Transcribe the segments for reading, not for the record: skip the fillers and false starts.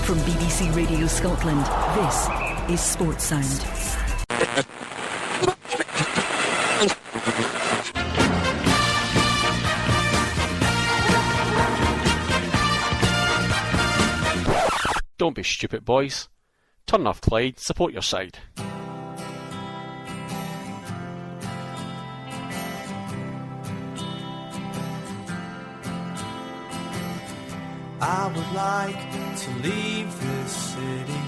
From BBC Radio Scotland, this is Sports Sound. Don't be stupid, boys. Turn off Clyde, support your side. I would like to leave this city.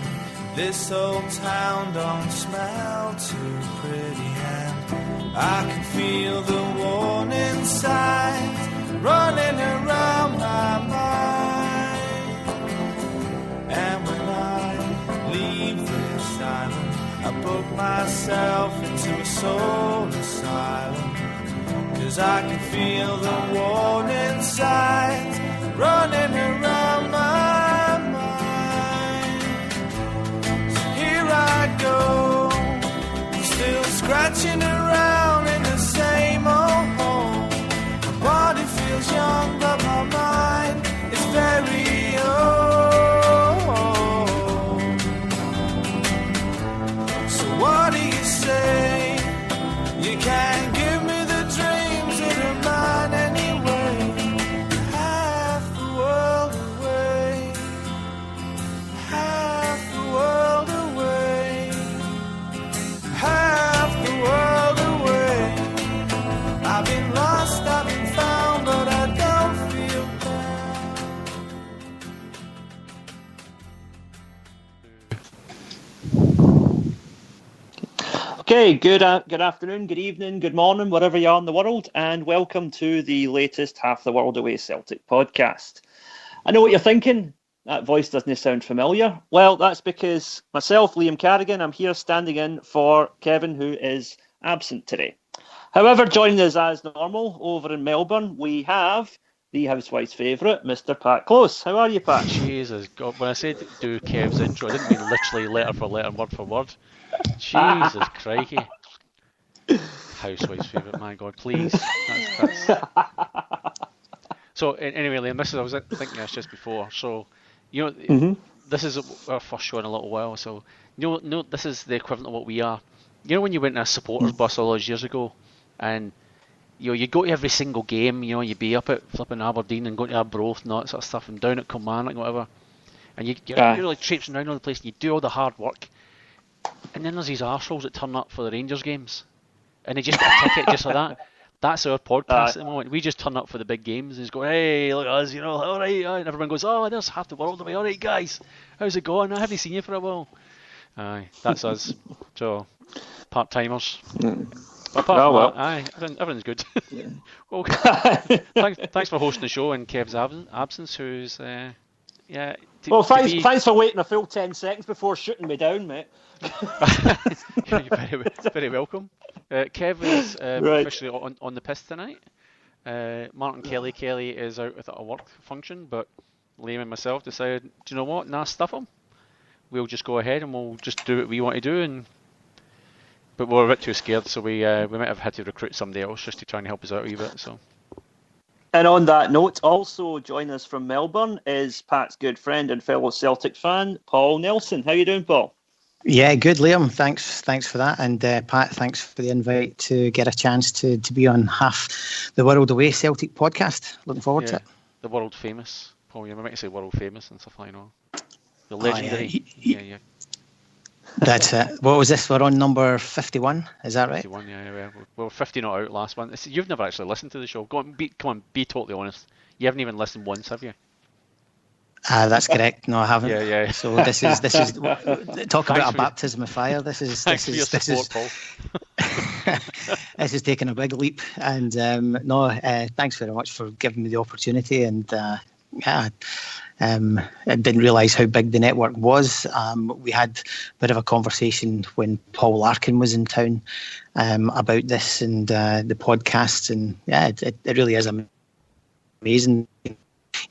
This old town don't smell too pretty, and I can feel the warning signs running around my mind. And when I leave this island, I book myself into a soul asylum, 'cause I can feel the warning signs running around my mind. So here I go, still scratching around in the same old hole. My body feels young, but my mind is very old. So what do you say? You can't give me the dreams that are mine anyway. I've been lost, I've been found, but I don't feel bad. Okay, good afternoon, good evening, good morning, wherever you are in the world, and welcome to the latest Half the World Away Celtic podcast. I know what you're thinking. That voice doesn't sound familiar. Well, that's because myself, Liam Carrigan, I'm here standing in for Kevin, who is absent today. However, joining us as normal over in Melbourne, we have the Housewife's favourite, Mr. Pat Close. How are you, Pat? Jesus God, when I said do Kev's intro, I didn't mean literally letter for letter, word for word. Jesus crikey. Housewife's favourite, my God, please. That's... So, anyway, Liam, I was thinking this just before. So, you know, This is our first show in a little while, so, you know, this is the equivalent of what we are. You know when you went in a supporters bus all those years ago, and you'd go to every single game, you'd be up at flipping Aberdeen and going to Arbroath and all that sort of stuff, and down at Kilmarnock and whatever, and you're like traipsing around all the place, and you do all the hard work, and then there's these arseholes that turn up for the Rangers games, and they just get a ticket just like that. That's our podcast at the moment. We just turn up for the big games and just go, hey, look at us, all right, and everyone goes, oh, there's half the world away, all right, guys, how's it going? I haven't seen you for a while. Aye, that's us. So, part-timers. But apart from that, everything's good. Yeah. Well, thanks for hosting the show in Kev's absence, who's, thanks for waiting a full 10 seconds before shooting me down, mate. You're very welcome. Kev is officially on the piss tonight. Martin Kelly is out with a work function, but Liam and myself decided, do you know what? Nah, stuff him. We'll just go ahead and we'll just do what we want to do. But we're a bit too scared, so we might have had to recruit somebody else just to try and help us out a wee bit. So. And on that note, also joining us from Melbourne is Pat's good friend and fellow Celtic fan, Paul Nelson. How you doing, Paul? Yeah, good, Liam. Thanks for that. And Pat, thanks for the invite to get a chance to be on Half the World Away Celtic podcast. Looking forward to it. The world famous. Paul, you might say world famous and stuff like that. The legendary. Yeah. That's it. What was this? We're on number 51. Is that right? 51, yeah. We were 50 not out last one. You've never actually listened to the show. Come on, be totally honest. You haven't even listened once, have you? That's correct. No, I haven't. Yeah. So this is talk about a baptism of fire. This is Paul. This is taking a big leap, and thanks very much for giving me the opportunity. And I didn't realise how big the network was. We had a bit of a conversation when Paul Larkin was in town about this and the podcasts, and it really is amazing.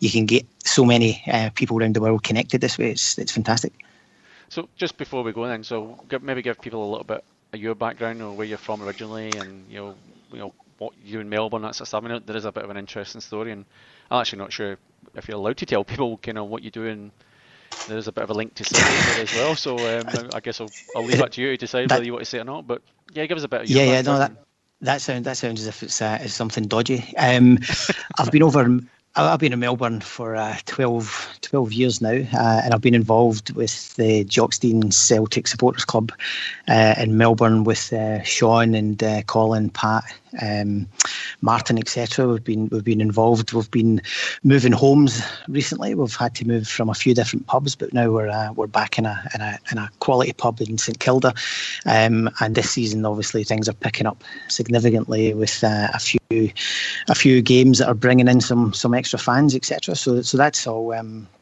You can get so many people around the world connected this way. It's fantastic. So just before we go then, maybe give people a little bit of your background or where you're from originally, and you know what you in Melbourne, that sort of stuff. I mean, there is a bit of an interesting story, and I'm actually not sure if you're allowed to tell people kind of what you do in there's a bit of a link to Celtic there as well. So I guess I'll leave that to you to decide whether you want to say it or not. But yeah, give us a bit of your background. That sounds as if it's something dodgy. I've been in Melbourne for 12 years now, and I've been involved with the Jockstein Celtic Supporters Club in Melbourne with Sean and Colin, Pat, Martin, etc. We've been involved. We've been moving homes recently. We've had to move from a few different pubs, but now we're back in a quality pub in St Kilda. And this season, obviously, things are picking up significantly with a few games that are bringing in some extra fans, etc. So that's all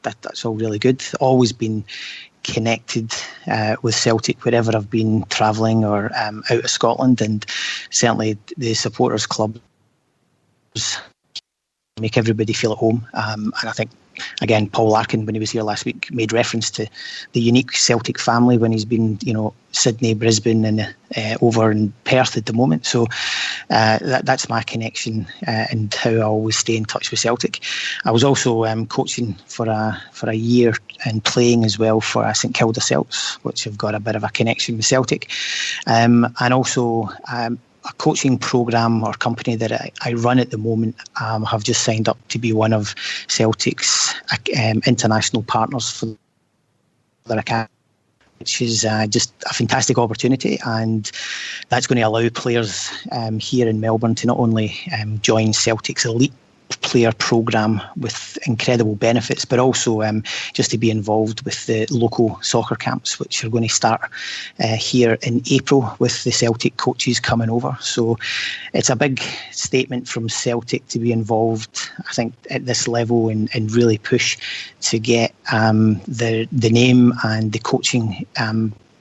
that's all really good. Always been connected with Celtic wherever I've been travelling or out of Scotland, and certainly the supporters clubs make everybody feel at home. And I think, again, Paul Larkin, when he was here last week, made reference to the unique Celtic family when he's been, Sydney, Brisbane, and over in Perth at the moment. So that's my connection and how I always stay in touch with Celtic. I was also coaching for a year and playing as well for St Kilda Celts, which have got a bit of a connection with Celtic, and also a coaching programme or company that I run at the moment have just signed up to be one of Celtic's international partners for their academy, which is just a fantastic opportunity, and that's going to allow players here in Melbourne to not only join Celtic's elite player programme with incredible benefits, but also just to be involved with the local soccer camps, which are going to start here in April with the Celtic coaches coming over. So it's a big statement from Celtic to be involved, I think, at this level and really push to get the name and the coaching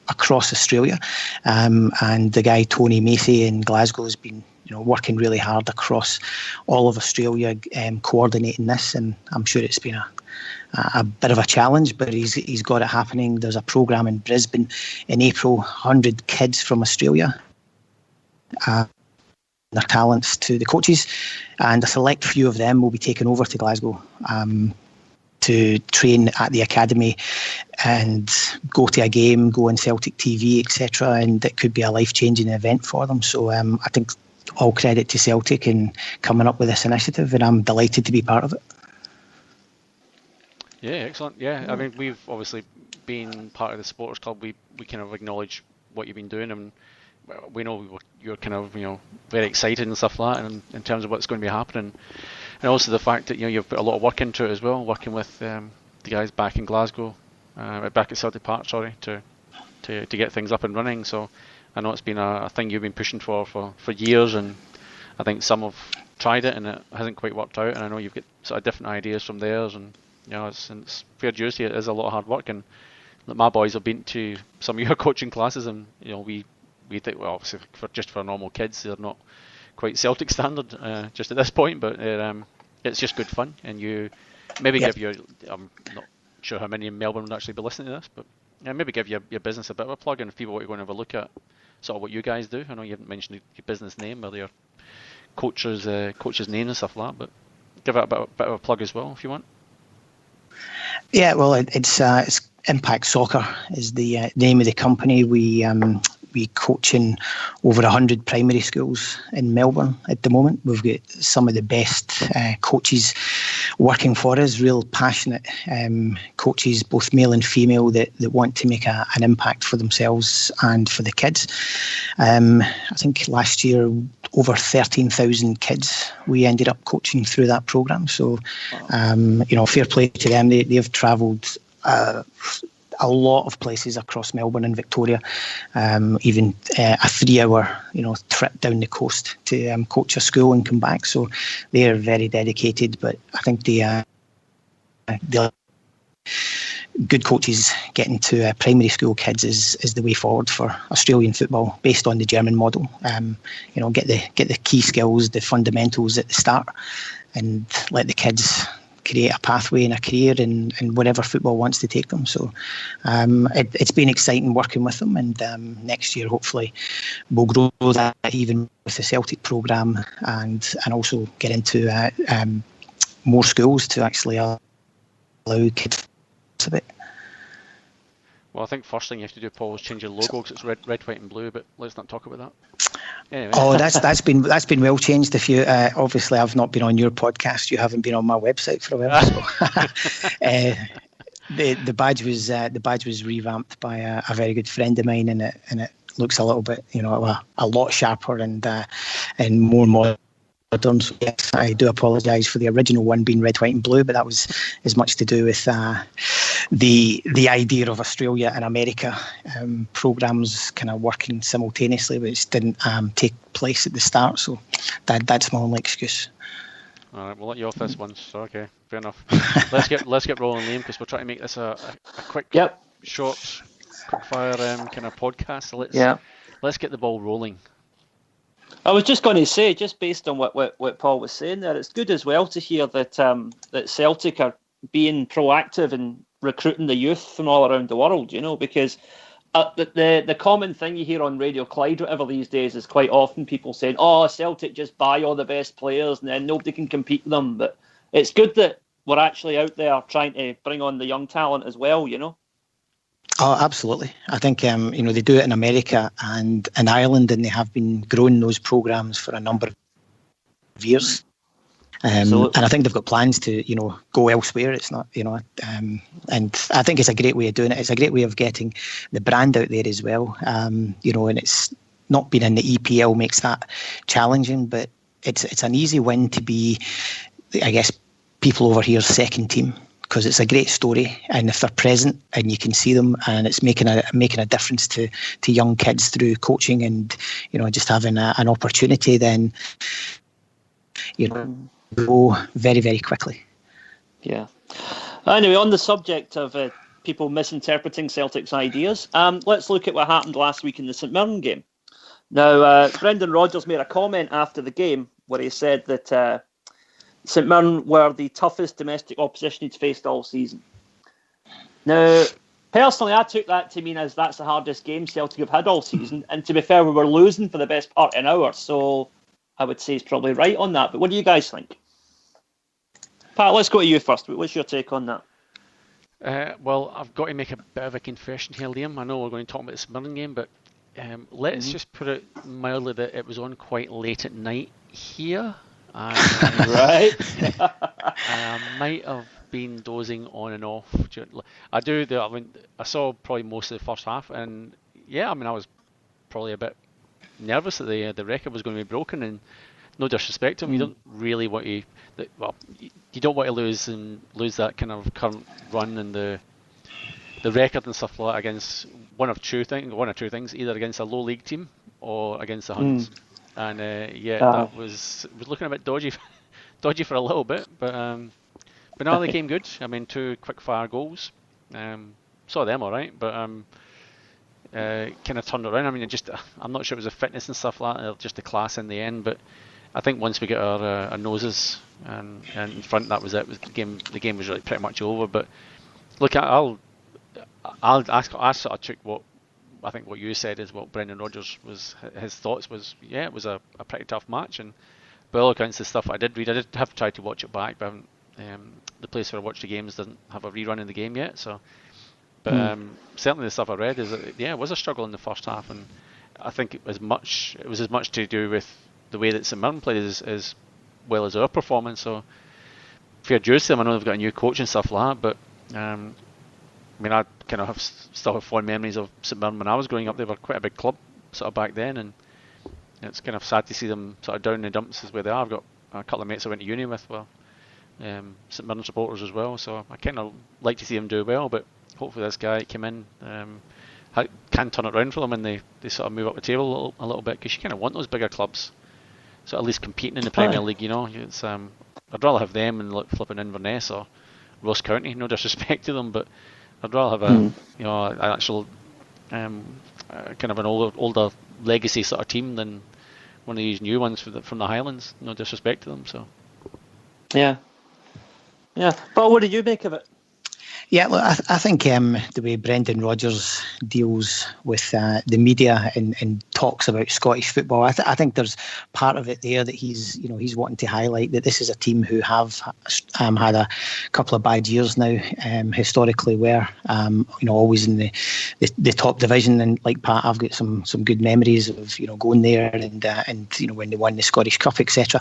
across Australia. And the guy Tony Macy in Glasgow has been working really hard across all of Australia, coordinating this, and I'm sure it's been a bit of a challenge, but he's got it happening. There's a programme in Brisbane in April, 100 kids from Australia, their talents to the coaches, and a select few of them will be taken over to Glasgow to train at the academy and go to a game, go on Celtic TV, etc. And it could be a life-changing event for them. So I think all credit to Celtic in coming up with this initiative, and I'm delighted to be part of it. Yeah, excellent. Yeah, I mean, we've obviously been part of the supporters club. We kind of acknowledge what you've been doing, and we know you're kind of very excited and stuff like that, and in terms of what's going to be happening, and also the fact that you've put a lot of work into it as well, working with the guys back in Glasgow, back at Celtic Park, to get things up and running. So I know it's been a thing you've been pushing for years, and I think some have tried it and it hasn't quite worked out, and I know you've got sort of different ideas from theirs, and it's fair dues to you, it is a lot of hard work, and my boys have been to some of your coaching classes, and we think, well, obviously for normal kids, they're not quite Celtic standard just at this point, but it's just good fun, and you maybe give your, I'm not sure how many in Melbourne would actually be listening to this, but maybe give your business a bit of a plug, and if people want to go and have a look at sort of what you guys do. I know you haven't mentioned your business name or your coach's name and stuff like that, but give it a bit of a plug as well if you want. Yeah, well, it's Impact Soccer is the name of the company. We coach in over 100 primary schools in Melbourne at the moment. We've got some of the best coaches working for us, real passionate coaches, both male and female, that want to make an impact for themselves and for the kids. I think last year, over 13,000 kids we ended up coaching through that programme. So, fair play to them. They've travelled a lot of places across Melbourne and Victoria, even a 3-hour trip down the coast to coach a school and come back. So they are very dedicated, but I think the good coaches getting to primary school kids is the way forward for Australian football, based on the German model. Get the key skills, the fundamentals at the start, and let the kids create a pathway and a career in whatever football wants to take them. So it's been exciting working with them, and next year hopefully we'll grow that even with the Celtic programme, and also get into more schools to actually allow kids a bit. Well, I think first thing you have to do, Paul, is change your logo because it's red, white, and blue. But let's not talk about that. Anyway. Oh, that's been well changed. If you obviously, I've not been on your podcast. You haven't been on my website for a while. So. The badge was revamped by a very good friend of mine, and it looks a little bit, a lot sharper and more modern. So yes, I do apologise for the original one being red, white, and blue, but that was as much to do with the idea of Australia and America programmes kind of working simultaneously, which didn't take place at the start. So that's my only excuse. All right, we'll let you off this one. So okay, fair enough. Let's get rolling, Liam, because we're trying to make this a quick, short, quick fire kind of podcast. So let's get the ball rolling. I was just going to say, just based on what Paul was saying there, it's good as well to hear that that Celtic are being proactive in recruiting the youth from all around the world. Because the common thing you hear on Radio Clyde, whatever these days, is quite often people saying, "Oh, Celtic just buy all the best players and then nobody can compete with them." But it's good that we're actually out there trying to bring on the young talent as well. Oh, absolutely. I think, they do it in America and in Ireland, and they have been growing those programmes for a number of years. And I think they've got plans to, go elsewhere. It's not, and I think it's a great way of doing it. It's a great way of getting the brand out there as well. And it's not being in the EPL makes that challenging, but it's an easy win to be, I guess, people over here's second team. Because it's a great story, and if they're present and you can see them, and it's making a difference to young kids through coaching and just having an opportunity, then go very, very quickly. Yeah. Anyway, on the subject of people misinterpreting Celtic's ideas, let's look at what happened last week in the St Mirren game. Now, Brendan Rodgers made a comment after the game where he said that St Mirren were the toughest domestic opposition he'd faced all season. Now, personally, I took that to mean as that's the hardest game Celtic have had all season. And to be fair, we were losing for the best part of an hour, so I would say he's probably right on that. But what do you guys think? Pat, let's go to you first. What's your take on that? Well, I've got to make a bit of a confession here, Liam. I know we're going to talk about the St Mirren game, but let's just put it mildly that it was on quite late at night here. Right. I might have been dozing on and off. I saw probably most of the first half, and I was probably a bit nervous that the record was going to be broken. And no disrespect to him, you don't really want to. You don't want to lose that kind of current run and the record and stuff like that against one or two things, either against a low league team or against the Huns. And that was looking a bit dodgy for a little bit, but now they came good. I mean, 2 quick fire goals. Saw them all right, but kind of turned around. I mean, I'm not sure it was the fitness and stuff like that, or just the class in the end. But I think once we get our noses and in front, that was it. The game was really pretty much over. But look, I sort of took what. I think what you said is what Brendan Rodgers his thoughts was. Yeah, it was a pretty tough match, and by all accounts, the stuff I did read, I did have to try to watch it back, but the place where I watch the games doesn't have a rerun in the game yet. So, but certainly the stuff I read is that it was a struggle in the first half, and I think it was as much to do with the way that St Mirren played as well as our performance. So, fair dues to them. I know they've got a new coach and stuff like that, but I mean, I kind of still have fond memories of St Mirren when I was growing up. They were quite a big club sort of back then, and it's kind of sad to see them sort of down in the dumps as where they are. I've got a couple of mates I went to uni with were St Mirren supporters as well, so I kind of like to see them do well, but hopefully this guy came in can turn it around for them and they sort of move up the table a little bit, because you kind of want those bigger clubs so at least competing in the Premier League, It's I'd rather have them and flipping Inverness or Ross County, no disrespect to them, but I'd rather have an actual kind of an older legacy sort of team than one of these new ones from the Highlands. No disrespect to them. So. Yeah. But what did you make of it? Yeah, look, I think the way Brendan Rodgers deals with the media and talks about Scottish football, I think there's part of it there that he's wanting to highlight that this is a team who have had a couple of bad years now, historically, where always in the top division. And like Pat, I've got some good memories of going there and when they won the Scottish Cup, etc.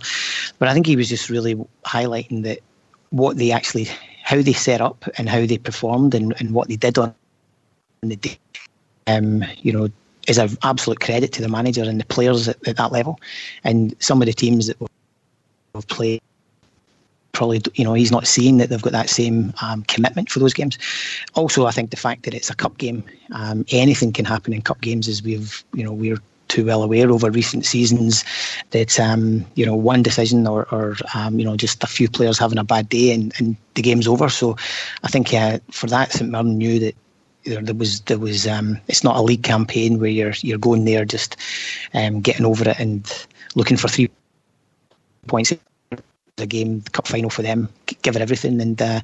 But I think he was just really highlighting that what they actually, how they set up and how they performed and what they did on the day. Is an absolute credit to the manager and the players at that level. And some of the teams that have played, probably, he's not seeing that they've got that same commitment for those games. Also, I think the fact that it's a cup game, anything can happen in cup games, as we're too well aware over recent seasons, that one decision or just a few players having a bad day and the game's over. So I think for that, St Mirren knew that there was it's not a league campaign where you're going there just getting over it and looking for 3 points. The game, the cup final for them, give it everything. And I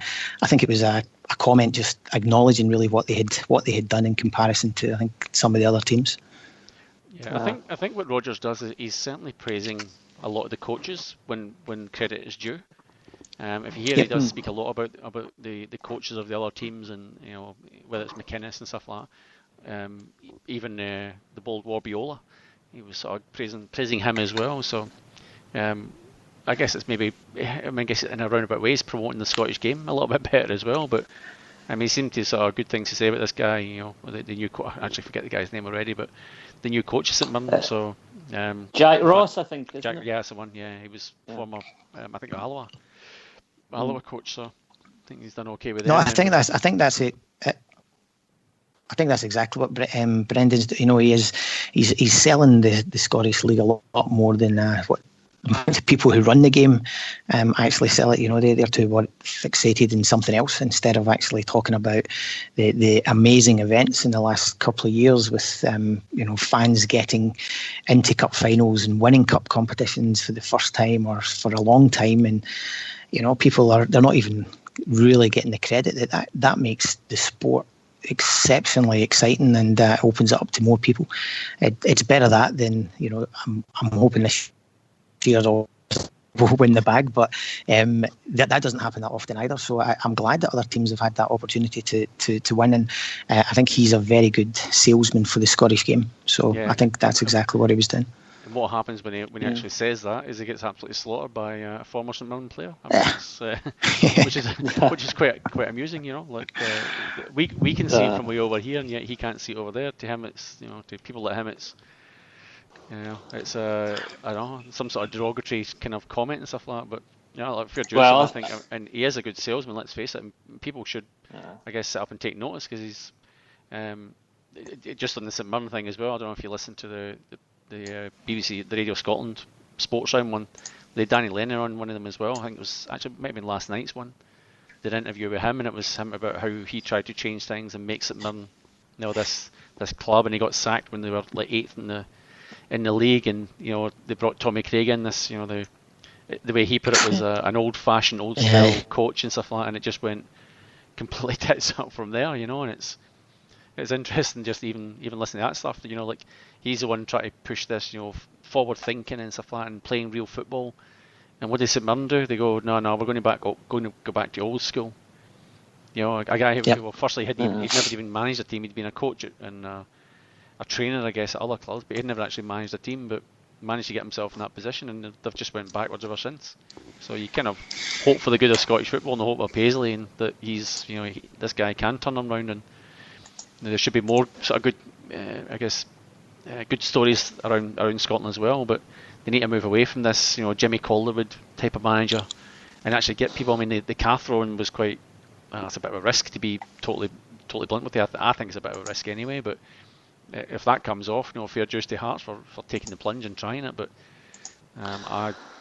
think it was a comment just acknowledging really what they had done in comparison to, I think, some of the other teams. Yeah, I think what Rodgers does is he's certainly praising a lot of the coaches when credit is due. If you hear, he does speak a lot about the coaches of the other teams, and whether it's McInnes and stuff like that. Even the bold Warbiola, he was sort of praising him as well. So I guess it's maybe, I guess in a roundabout way, he's promoting the Scottish game a little bit better as well. But he seemed to sort of good things to say about this guy. The new I actually forget the guy's name already, but the new coach at St Mirren. So Jack Ross, I think. Isn't it? Yeah, that's the one. Yeah, he was former, I think, Alloa coach. So I think he's done okay with it. No, I think that's it. I think that's exactly what Brendan's. He's selling the Scottish League a lot more than what the people who run the game actually sell it. They're too fixated in something else instead of actually talking about the amazing events in the last couple of years with fans getting into cup finals and winning cup competitions for the first time or for a long time. And people they're not even really getting the credit that makes the sport exceptionally exciting and opens it up to more people. It's better that than I'm hoping this year will win the bag, but that doesn't happen that often either. So I'm glad that other teams have had that opportunity to win, and I think he's a very good salesman for the Scottish game. So I think that's exactly what he was doing. And what happens when he actually says that is he gets absolutely slaughtered by a former St Mirren player, which is quite amusing. We can see it from way over here, and yet he can't see it over there. To him, it's to people like him, it's it's I don't know, some sort of derogatory kind of comment and stuff like that. But if you're Joseph, I think, and he is a good salesman. Let's face it, and people should, I guess, sit up and take notice, because he's just on the St Mirren thing as well. I don't know if you listened to the BBC, the Radio Scotland Sports Round one. They had Danny Lennon on one of them as well. I think it was actually might have been last night's one. Did an interview with him, and it was him about how he tried to change things and make St Mirren, this club, and he got sacked when they were like 8th in the league, and they brought Tommy Craig in. The way he put it was an old-fashioned, old-style coach and stuff like that, and it just went completely tits up from there. And it's interesting just even listening to that stuff. Like he's the one trying to push this, forward thinking and stuff like that, and playing real football. And what does St Mirren do? They go, no, we're going to go back to old school. A guy who, firstly, he'd never even managed a team. He'd been a coach and a trainer, I guess, at other clubs, but he'd never actually managed a team, but managed to get himself in that position, and they've just went backwards ever since. So you kind of hope for the good of Scottish football, and the hope of Paisley, and that he's, this guy can turn them round, and there should be more sort of good, good stories around Scotland as well. But they need to move away from this, Jimmy Calderwood type of manager, and actually get people. I mean, the Catherone was quite. It's a bit of a risk, to be totally blunt with you. I think it's a bit of a risk anyway, but. If that comes off, fair dues to Hearts for taking the plunge and trying it. But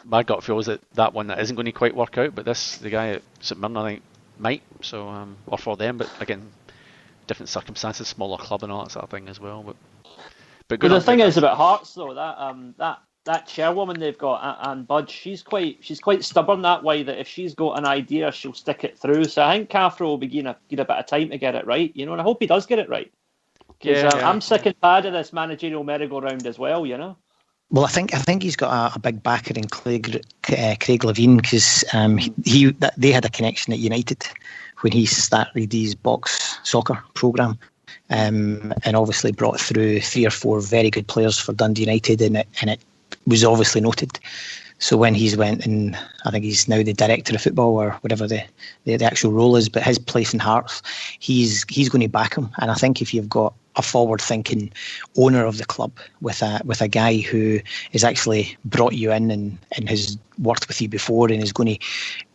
my gut feels that one that isn't going to quite work out. But the guy at St Mirren, I think, might. So or for them, but again, different circumstances, smaller club and all that sort of thing as well. But good. Well, the thing is about Hearts though, that chairwoman they've got, Anne Budge, she's quite stubborn that way. That if she's got an idea, she'll stick it through. So I think Cathro will be getting a bit of time to get it right. And I hope he does get it right. I'm sick and tired of this managerial merry-go-round as well, Well, I think he's got a big backer in Craig Levine, because they had a connection at United when he started his box soccer programme. and obviously brought through 3 or 4 very good players for Dundee United, and it was obviously noted. So when he's went, and I think he's now the director of football or whatever the actual role is, but his place in Hearts, he's going to back him. And I think if you've got a forward-thinking owner of the club with a guy who has actually brought you in and has worked with you before and is going to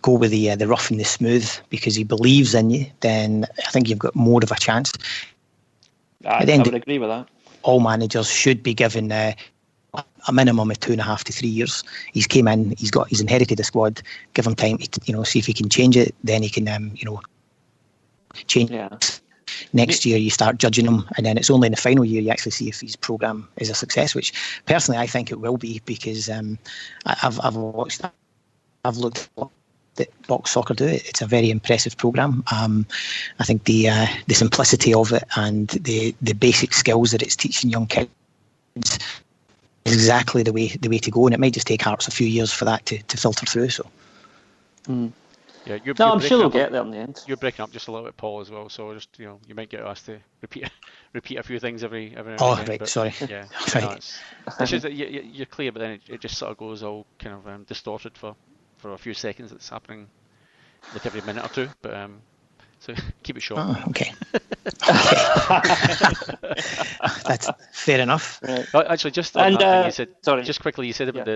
go with the rough and the smooth because he believes in you, then I think you've got more of a chance. I would agree with that. All managers should be given a minimum of 2.5 to 3 years. He's came in, he's inherited a squad. Give him time to see if he can change it. Then he can change. Yeah. Next year you start judging him, and then it's only in the final year you actually see if his programme is a success. Which personally I think it will be, because I've looked at Box Soccer do it. It's a very impressive programme. I think the simplicity of it and the basic skills that it's teaching young kids is exactly the way to go, and it might just take Hearts a few years for that to filter through. So. Yeah, I'm sure they'll get there in the end. You're breaking up just a little bit, Paul, as well. So just you might get asked to repeat a few things every now and Oh, then, right, but, sorry. Yeah, Right. no, it's just that you're clear, but then it just sort of goes all kind of distorted for a few seconds. It's happening like every minute or two, but so keep it short. Oh, okay. That's fair enough. Right. Actually, just on that thing you said. Sorry. Just quickly, you said about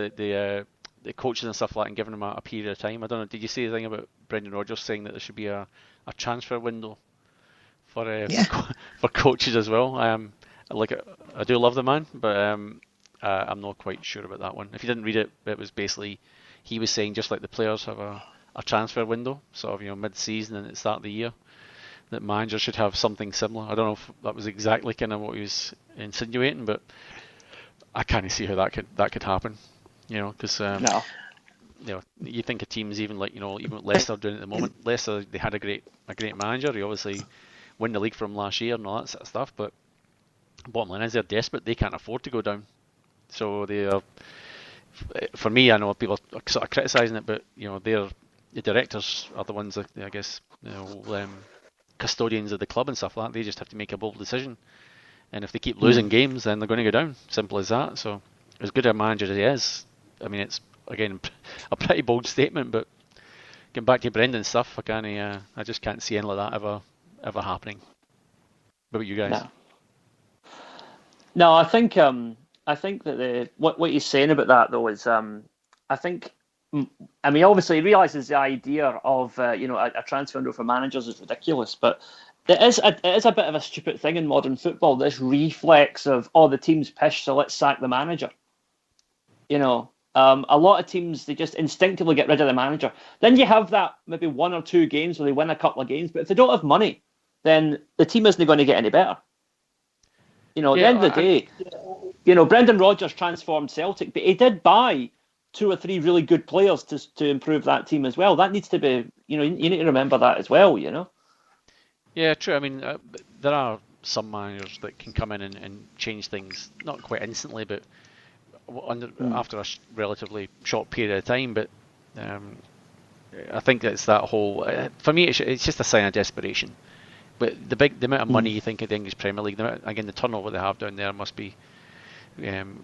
the coaches and stuff like that, and giving them a period of time. I don't know. Did you say anything about Brendan Rodgers saying that there should be a transfer window for coaches as well? I do love the man, but I'm not quite sure about that one. If you didn't read it, it was basically he was saying just like the players have a transfer window, sort of mid-season and at the start of the year, that managers should have something similar. I don't know if that was exactly kind of what he was insinuating, but I can't see how that could happen. Because No. You think of teams even like even what Leicester are doing at the moment. Leicester, they had a great manager. He obviously won the league from last year and all that sort of stuff. But bottom line is they're desperate. They can't afford to go down. So they are. For me, I know people are sort of criticising it, but the directors are the ones that I guess custodians of the club and stuff like that. They just have to make a bold decision. And if they keep losing games, then they're going to go down. Simple as that. So as good a manager as he is, I mean, it's again a pretty bold statement, but getting back to Brendan's stuff, I just can't see any of that ever happening. What about you guys? No, I think that what he's saying about that though is obviously he realises the idea of a transfer window for managers is ridiculous, but it is a bit of a stupid thing in modern football. This reflex of the team's pissed, so let's sack the manager. A lot of teams, they just instinctively get rid of the manager. Then you have that maybe 1 or 2 games where they win a couple of games, but if they don't have money, then the team isn't going to get any better. At the end of the day, Brendan Rodgers transformed Celtic, but he did buy 2 or 3 really good players to improve that team as well. That needs to be, you need to remember that as well, Yeah, true. I mean, there are some managers that can come in and change things, not quite instantly, but after a relatively short period of time. But I think it's that whole. For me, it's just a sign of desperation. But the amount of money you think of the English Premier League, the turnover they have down there must be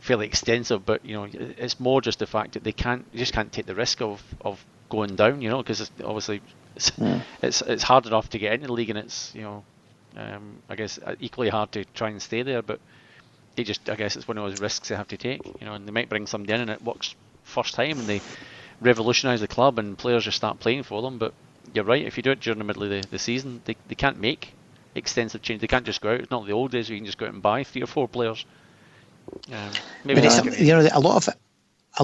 fairly extensive. But it's more just the fact that they just can't take the risk of going down. Because obviously it's hard enough to get into the league, and it's I guess equally hard to try and stay there. But I guess it's one of those risks they have to take, and they might bring somebody in and it works first time and they revolutionise the club and players just start playing for them. But you're right, if you do it during the middle of the season, they can't make extensive change. They can't just go out. It's not the old days where you can just go out and buy 3 or 4 players. Maybe a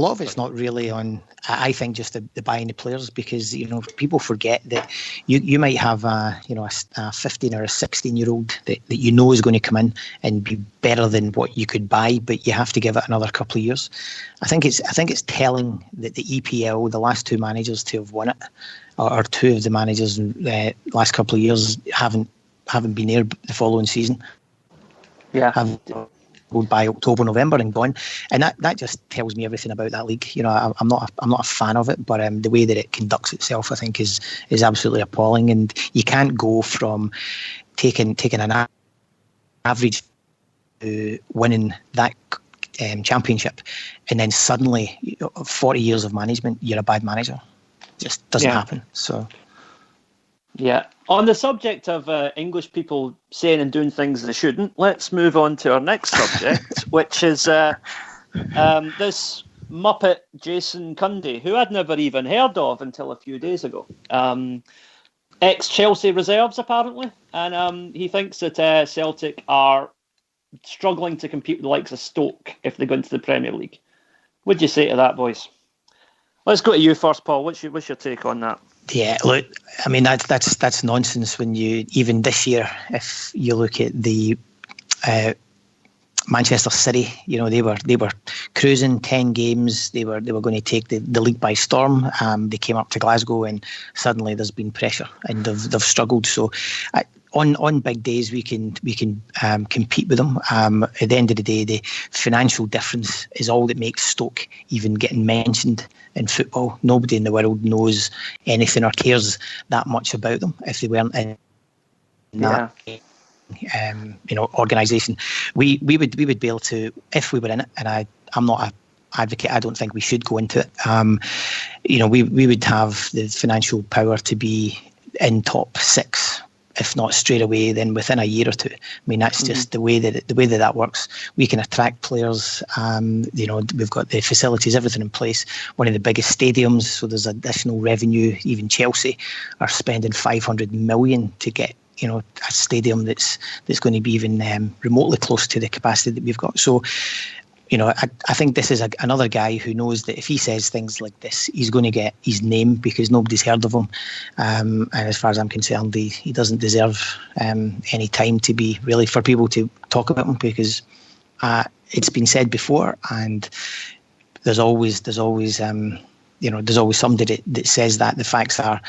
lot of it's not really on, I think, just the buying the players, because people forget that you might have a 15 or a 16-year-old that is going to come in and be better than what you could buy, but you have to give it another couple of years. I think it's telling that the EPL, the last 2 managers to have won it, or 2 of the managers in the last couple of years haven't been there the following season. Yeah. By October, November and gone, and that just tells me everything about that league. I'm not a fan of it, but the way that it conducts itself, I think, is absolutely appalling. And you can't go from taking an average winning that championship, and then suddenly 40 years of management, you're a bad manager. Just doesn't happen. So yeah, on the subject of English people saying and doing things they shouldn't, let's move on to our next subject, which is this Muppet Jason Cundy, who I'd never even heard of until a few days ago. Ex-Chelsea reserves, apparently, and he thinks that Celtic are struggling to compete with the likes of Stoke if they go into the Premier League. What do you say to that, boys? Let's go to you first, Paul. What's your take on that? Yeah, look, I mean that's nonsense. When you, even this year, if you look at the Manchester City, you know, they were cruising 10 games. They were going to take the league by storm. They came up to Glasgow, and suddenly there's been pressure, and they've struggled. So. On big days, we can compete with them. At the end of the day, the financial difference is all that makes Stoke even getting mentioned in football. Nobody in the world knows anything or cares that much about them if they weren't in that organisation. We would be able to, if we were in it, and I'm not an advocate. I don't think we should go into it. We would have the financial power to be in top 6. If not straight away, then within a year or two. I mean, that's just the way that works. We can attract players. We've got the facilities, everything in place. One of the biggest stadiums, so there's additional revenue. Even Chelsea are spending 500 million to get a stadium that's going to be even remotely close to the capacity that we've got. So. I think this is another guy who knows that if he says things like this, he's going to get his name because nobody's heard of him. And as far as I'm concerned, he doesn't deserve any time to be really for people to talk about him, because it's been said before, and there's always somebody that says that. The facts are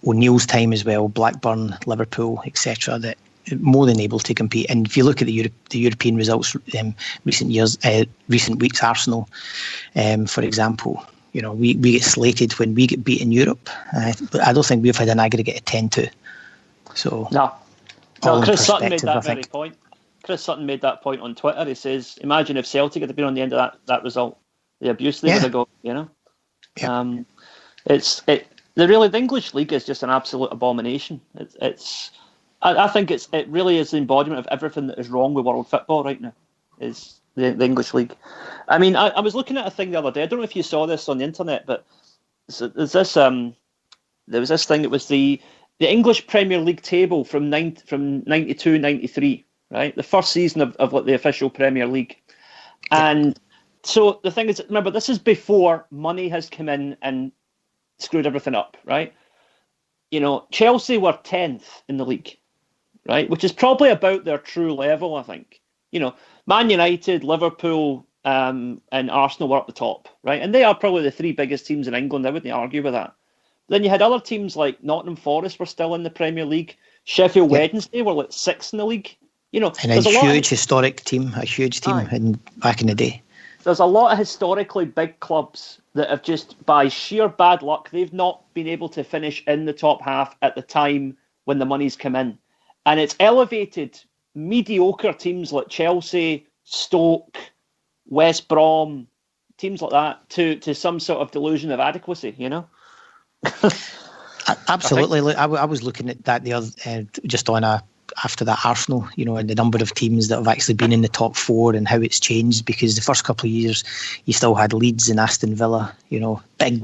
O'Neill's time as well, Blackburn, Liverpool, etc. that. More than able to compete. And if you look at the European results recent weeks, Arsenal, for example, we get slated when we get beat in Europe. But I don't think we've had an aggregate of 10-2. So no, Chris Sutton made that very point. Chris Sutton made that point on Twitter. He says, "Imagine if Celtic had been on the end of that result, the abuse they would have got." Yeah. The English league is just an absolute abomination. I think it really is the embodiment of everything that is wrong with world football right now, is the English league. I mean, I was looking at a thing the other day. I don't know if you saw this on the internet, but there was this thing. It was the English Premier League table from 92-93, right? The first season of the official Premier League. And so the thing is, remember, this is before money has come in and screwed everything up, right? Chelsea were 10th in the league. Right, which is probably about their true level, I think. Man United, Liverpool, and Arsenal were up the top, right? And they are probably the 3 biggest teams in England. I wouldn't argue with that. Then you had other teams like Nottingham Forest were still in the Premier League. Sheffield Wednesday were like 6th in the league. And a huge historic team, back in the day. There's a lot of historically big clubs that have just, by sheer bad luck, they've not been able to finish in the top half at the time when the money's come in. And it's elevated mediocre teams like Chelsea, Stoke, West Brom, teams like that to some sort of delusion of adequacy, Absolutely. I was looking at that the other just on after that Arsenal, and the number of teams that have actually been in the top 4 and how it's changed, because the first couple of years you still had Leeds and Aston Villa,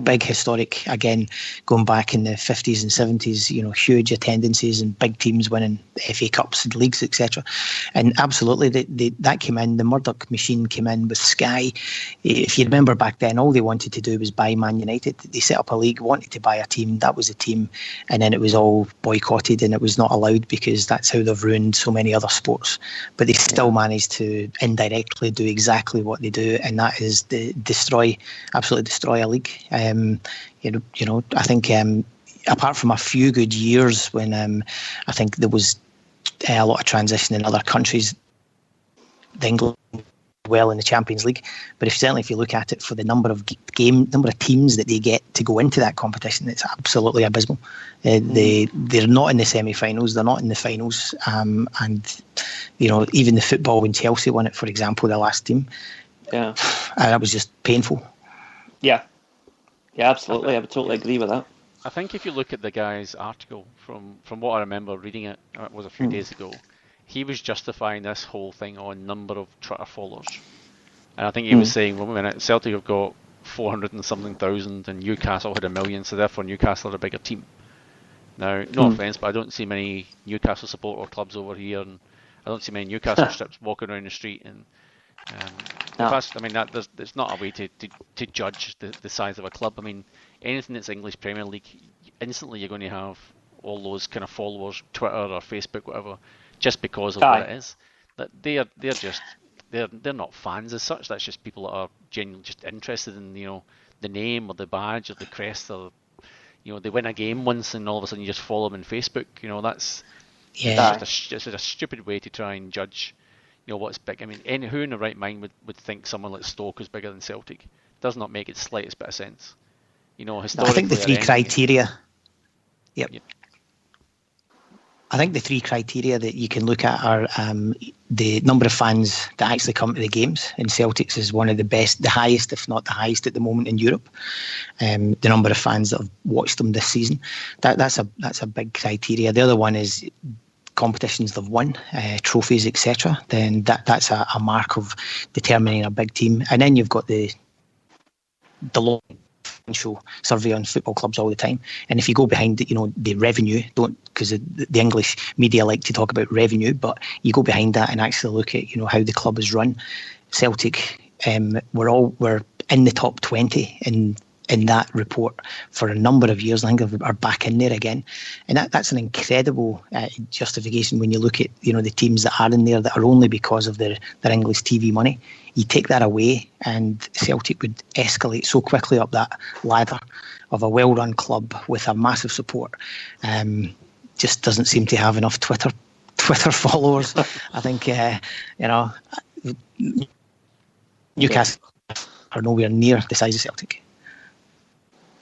big historic, again, going back in the 50s and 70s, huge attendances and big teams winning FA Cups and leagues, etc. And absolutely, that came in, the Murdoch machine came in with Sky. If you remember back then, all they wanted to do was buy Man United. They set up a league, wanted to buy a team, that was a team, and then it was all boycotted and it was not allowed, because that's how they've ruined so many other sports. But they still managed to indirectly do exactly what they do, and that is absolutely destroy a league. I think apart from a few good years when I think there was a lot of transition in other countries, the England well in the Champions League, but if you look at it for the number of teams that they get to go into that competition, it's absolutely abysmal. They're not in the semi-finals, they're not in the finals, and even the football when Chelsea won it, for example, the last team, that was just painful. Yeah, absolutely. I would totally agree with that. I think if you look at the guy's article, from what I remember reading it was a few days ago, he was justifying this whole thing on number of Twitter followers. And I think he was saying, well, wait a minute, Celtic have got 400 and something thousand and Newcastle had 1 million, so therefore Newcastle are a bigger team. Now, no offence, but I don't see many Newcastle supporter clubs over here, and I don't see many Newcastle strips walking around the street. And it's not a way to judge the size of a club. I mean, anything that's English Premier League, instantly you're going to have all those kind of followers, Twitter or Facebook, whatever, just because of what it is. That they're not fans as such. That's just people that are genuinely just interested in the name or the badge or the crest, or they win a game once and all of a sudden you just follow them on Facebook. That's just a stupid way to try and judge what's big. I mean, who in the right mind would think someone like Stoke is bigger than Celtic? Does not make it the slightest bit of sense. Historically, I think the three criteria. Yep. I think the three criteria that you can look at are the number of fans that actually come to the games, and Celtics is one of the best, the highest, if not the highest at the moment in Europe. The number of fans that have watched them this season, that's a big criteria. The other one is competitions they've won, trophies, etc. Then that's a mark of determining a big team. And then you've got the financial survey on football clubs all the time, and if you go behind the revenue, because the English media like to talk about revenue, but you go behind that and actually look at how the club is run. Celtic we're in the top 20 in that report for a number of years. I think are back in there again, and that's an incredible justification when you look at the teams that are in there that are only because of their English TV money. You take that away and Celtic would escalate so quickly up that ladder of a well-run club with a massive support. Just doesn't seem to have enough Twitter followers. I think Newcastle are nowhere near the size of Celtic.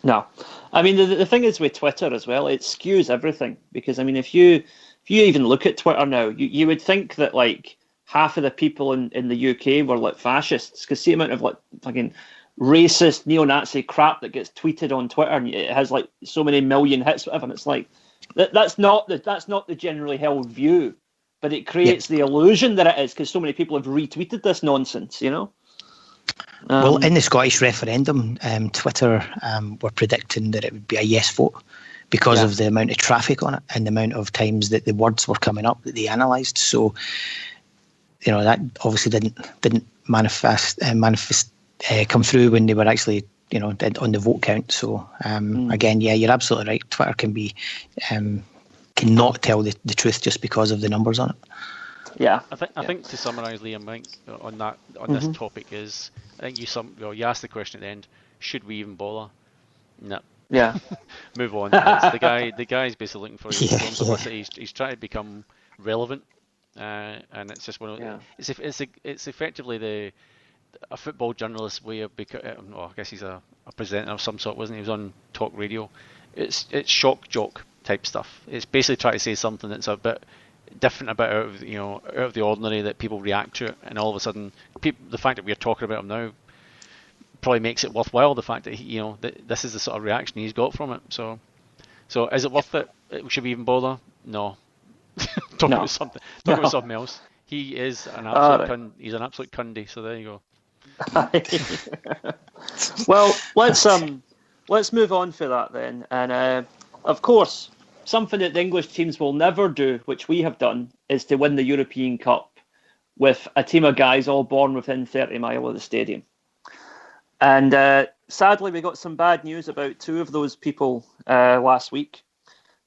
No, I mean the thing is with Twitter as well, it skews everything, because I mean if you even look at Twitter now, you would think that like half of the people in the UK were like fascists, because the amount of like fucking racist neo-Nazi crap that gets tweeted on Twitter, and it has like so many million hits, whatever. And it's like that's not the generally held view, but it creates the illusion that it is, because so many people have retweeted this nonsense, Well, in the Scottish referendum, Twitter were predicting that it would be a yes vote because of the amount of traffic on it and the amount of times that the words were coming up that they analysed. So, that obviously didn't come through when they were actually, on the vote count. So, again, you're absolutely right. Twitter cannot tell the truth just because of the numbers on it. Yeah, I think to summarise, Liam, on this topic is, I think you asked the question at the end: should we even bother? No. Yeah. Move on. The guy's basically looking for his own publicity. He's trying to become relevant, and it's just one of it's effectively a football journalist's way of becoming. I guess he's a presenter of some sort, wasn't he? He was on talk radio. It's shock jock type stuff. It's basically trying to say something that's a bit different about out of the ordinary, that people react to it, and all of a sudden the fact that we're talking about him now probably makes it worthwhile, the fact that that this is the sort of reaction he's got from it. So is it worth it? Should we even bother? No. Talk about something else. He is an absolute he's an absolute cundy, so there you go. Well, let's move on for that then, and of course something that the English teams will never do, which we have done, is to win the European Cup with a team of guys all born within 30 miles of the stadium. And sadly, we got some bad news about two of those people last week.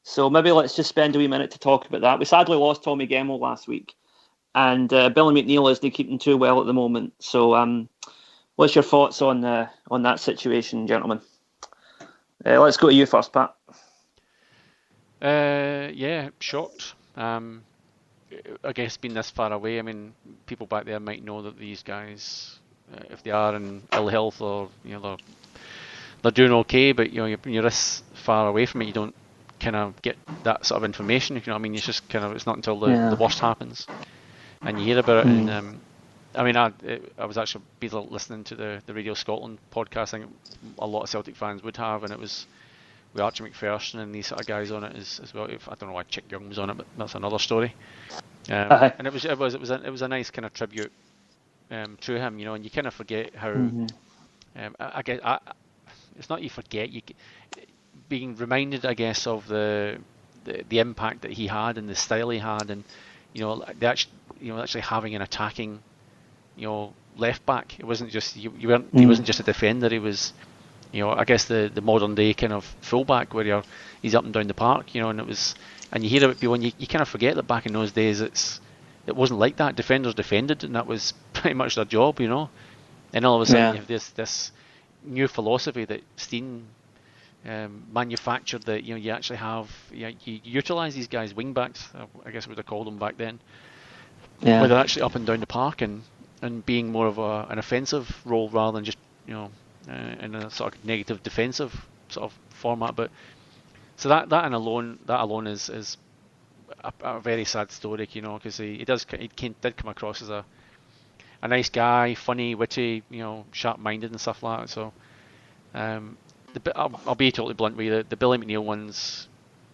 So maybe let's just spend a wee minute to talk about that. We sadly lost Tommy Gemmell last week, and Billy McNeil isn't keeping too well at the moment. So what's your thoughts on that situation, gentlemen? Let's go to you first, Pat. Yeah, shocked. I guess being this far away, I mean, people back there might know that these guys, if they are in ill health or they're doing okay, but you're this far away from it, you don't kind of get that sort of information. If you know what I mean, it's just kind of, it's not until the worst happens and you hear about it. And I mean, I was actually listening to the Radio Scotland podcast. I think a lot of Celtic fans would have, and it was with Archie Macpherson and these sort of guys on it as well. I don't know why Chick Young was on it, but that's another story. And it was a nice kind of tribute to him, and you kind of forget how. I guess it's not you forget, you being reminded, I guess, of the impact that he had and the style he had, and actually having an attacking, left back. It wasn't just he wasn't just a defender. He was, I guess the modern day kind of fullback where he's up and down the park, and it was, and you hear about people, and you kind of forget that back in those days it wasn't like that. Defenders defended, and that was pretty much their job, and all of a sudden you have this new philosophy that Steen manufactured, that you actually have, you utilise these guys, wing backs, I guess we would have called them back then, where they're actually up and down the park and being more of an offensive role rather than just in a sort of negative defensive sort of format. But so that alone is a very sad story, because he did come across as a nice guy, funny, witty, sharp-minded and stuff like that. So I'll be totally blunt with you. The Billy McNeill one's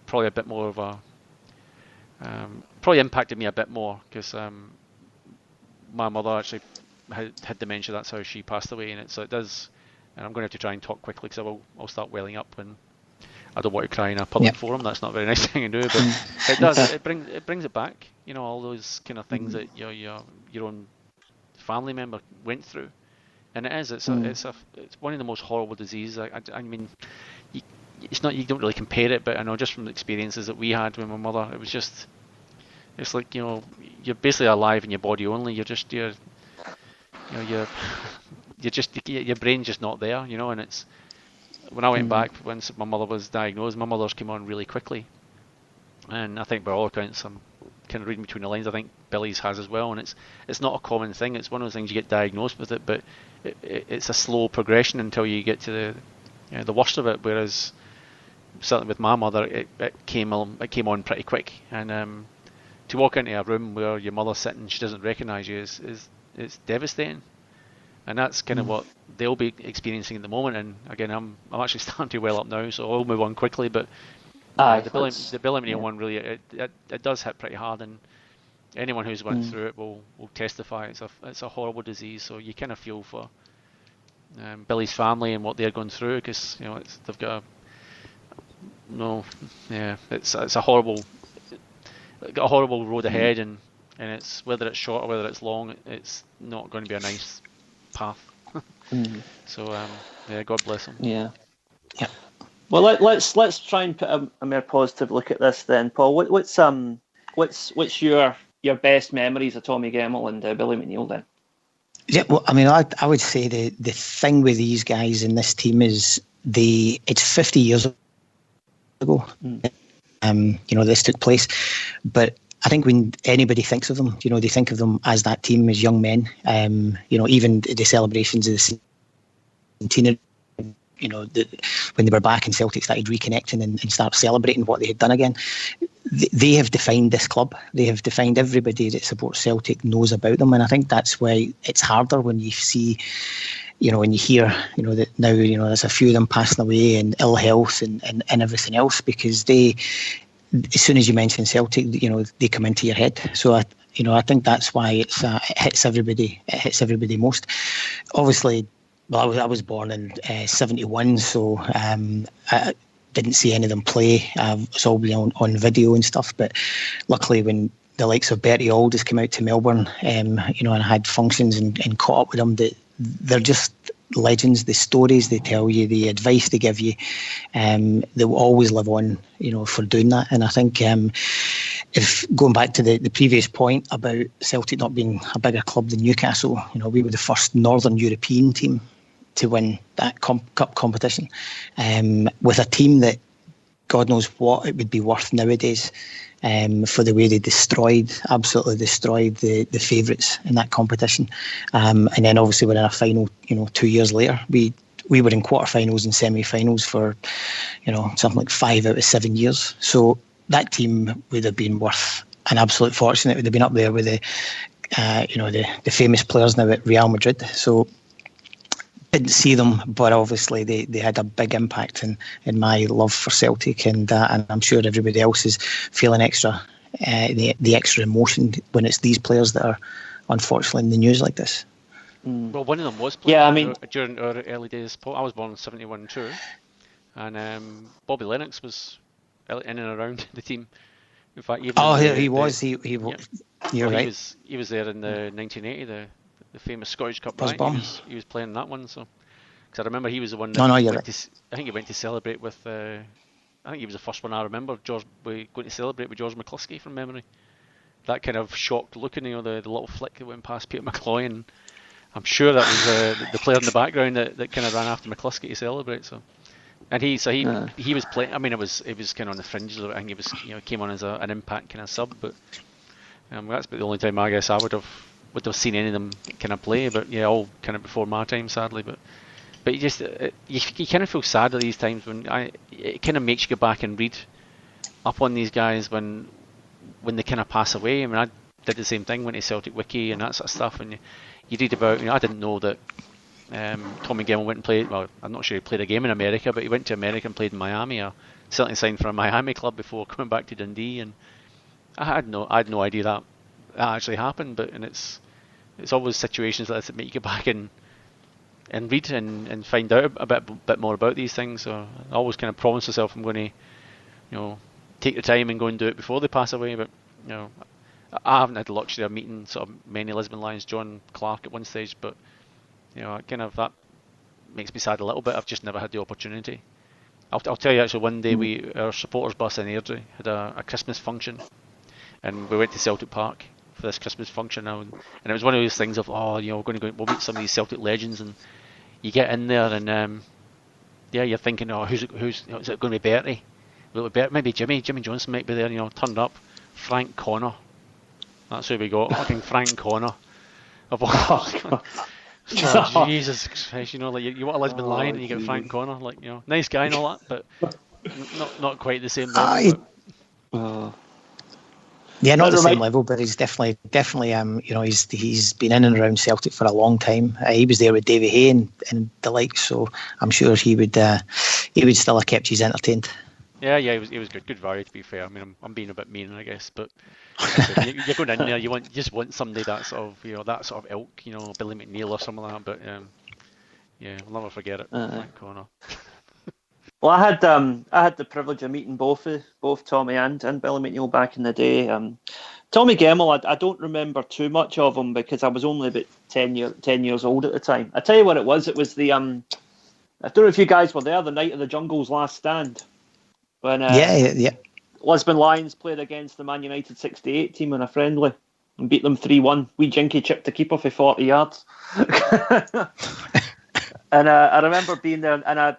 probably a bit more of a probably impacted me a bit more, because my mother actually had dementia. That's how she passed away, and it does. And I'm going to have to try and talk quickly, because I'll start welling up when I don't want to cry in a public forum. That's not a very nice thing to do, but it does. It brings it back. All those kind of things that your own family member went through, and it's one of the most horrible diseases. I mean, it's not, you don't really compare it, but I know just from the experiences that we had with my mother, it was just, it's like, you're basically alive in your body only. Your brain's just not there, and it's, when I went back, once my mother was diagnosed, my mother's came on really quickly, and I think by all accounts, I'm kind of reading between the lines, I think Billy's has as well, and it's not a common thing. It's one of those things, you get diagnosed with it, but it's a slow progression until you get to the worst of it. Whereas certainly with my mother, it came on pretty quick, and to walk into a room where your mother's sitting, she doesn't recognise you, is devastating, and that's kind of what they'll be experiencing at the moment. And again, I'm actually starting to well up now, so I'll move on quickly, but. The Billy McNeill one really, it does hit pretty hard, and anyone who's went through it will testify. It's a horrible disease, so you kind of feel for Billy's family and what they're going through, because they've got it's a horrible road ahead, and it's, whether it's short or whether it's long, it's not going to be a nice path. So God bless him. Yeah. Well, let's try and put a more positive look at this then, Paul. What's your best memories of Tommy Gemmell and Billy McNeill then? Yeah, well, I mean, I would say the thing with these guys in this team is it's 50 years ago. This took place, but I think when anybody thinks of them, they think of them as that team, as young men. Even the celebrations of the centenary. When they were back and Celtic started reconnecting and start celebrating what they had done again, they have defined this club. They have defined, everybody that supports Celtic knows about them, and I think that's why it's harder when you see, when you hear, that now, there's a few of them passing away and ill health and everything else, because they, as soon as you mention Celtic, they come into your head. So I think that's why it hits everybody. It hits everybody most. Obviously. Well, I was born in 71, so I didn't see any of them play. It's all on video and stuff. But luckily, when the likes of Bertie Aldis came out to Melbourne, and I had functions and caught up with them, they're just legends. The stories they tell you, the advice they give you, they will always live on, for doing that. And I think if going back to the previous point about Celtic not being a bigger club than Newcastle, we were the first Northern European team to win that cup competition, with a team that God knows what it would be worth nowadays, for the way they absolutely destroyed the favourites in that competition. And then obviously we're in a final, 2 years later. We were in quarterfinals and semi-finals for, something like 5 out of 7 years. So that team would have been worth an absolute fortune. It would have been up there with the famous players now at Real Madrid. So didn't see them, but obviously they had a big impact in my love for Celtic, and I'm sure everybody else is feeling the extra emotion when it's these players that are unfortunately in the news like this. Well, one of them was playing during our early days. I was born in 71 too, and Bobby Lennox was in and around the team. In fact, he was. You're right. He was there in the 1980, the famous Scottish Cup. Right? He was playing that one. So, because I remember he was the one that I think he went to celebrate with. I think he was the first one I remember. Going to celebrate with George McCluskey from memory. That kind of shocked looking, the little flick that went past Peter McCloy, and I'm sure that was the player in the background that kind of ran after McCluskey to celebrate. So. And he was playing. I mean, it was kind of on the fringes of it. I think he was came on as an impact kind of sub, but that's about the only time I guess I would have seen any of them kind of play. But yeah, all kind of before my time, sadly. But you kind of feel sad at these times when it kind of makes you go back and read up on these guys when they kind of pass away. I mean, I did the same thing, went to Celtic Wiki and that sort of stuff, and you read about. I didn't know that. Tommy Gemmell went and played. Well, I'm not sure he played a game in America, but he went to America and played in Miami. Or certainly signed for a Miami club before coming back to Dundee. And I had no idea that actually happened. But it's always situations like this that make you go back and read and find out a bit more about these things. So I always kind of promise myself I'm going to, take the time and go and do it before they pass away. But I haven't had the luxury of meeting sort of many Lisbon Lions, John Clark at one stage, but. Kind of that makes me sad a little bit. I've just never had the opportunity. I'll tell you actually, one day our supporters bus in Airdrie had a Christmas function, and we went to Celtic Park for this Christmas function now, and it was one of those things of we'll meet some of these Celtic legends, and you get in there and you're thinking, who's it going to be? Bertie? Will it be Bertie? Maybe Jimmy Johnson might be there. Turned up. Frank Connor. That's who we got. Fucking Frank Connor. Oh, Jesus Christ! You want a Lisbon Lion and you get Frank Connor, nice guy and all that, but not quite the same level. Yeah, not the same level, but he's definitely he's been in and around Celtic for a long time. He was there with Davy Hay and the likes, so I'm sure he would still have kept you entertained. Yeah, he was good value, to be fair. I mean, I'm being a bit mean, I guess, but you're going in there, you just want somebody that sort of ilk, Billy McNeil or something like that. But I'll never forget it. Frank Connor. Well, I had the privilege of meeting both Tommy and Billy McNeil back in the day. Tommy Gemmell, I don't remember too much of him because I was only about 10 years old at the time. I tell you what it was. It was the I don't know if you guys were there, the night of the Jungle's last stand. When Lisbon Lions played against the Man United 68 team in a friendly and beat them 3-1. We Jinky chipped the keeper for 40 yards. And I remember being there, and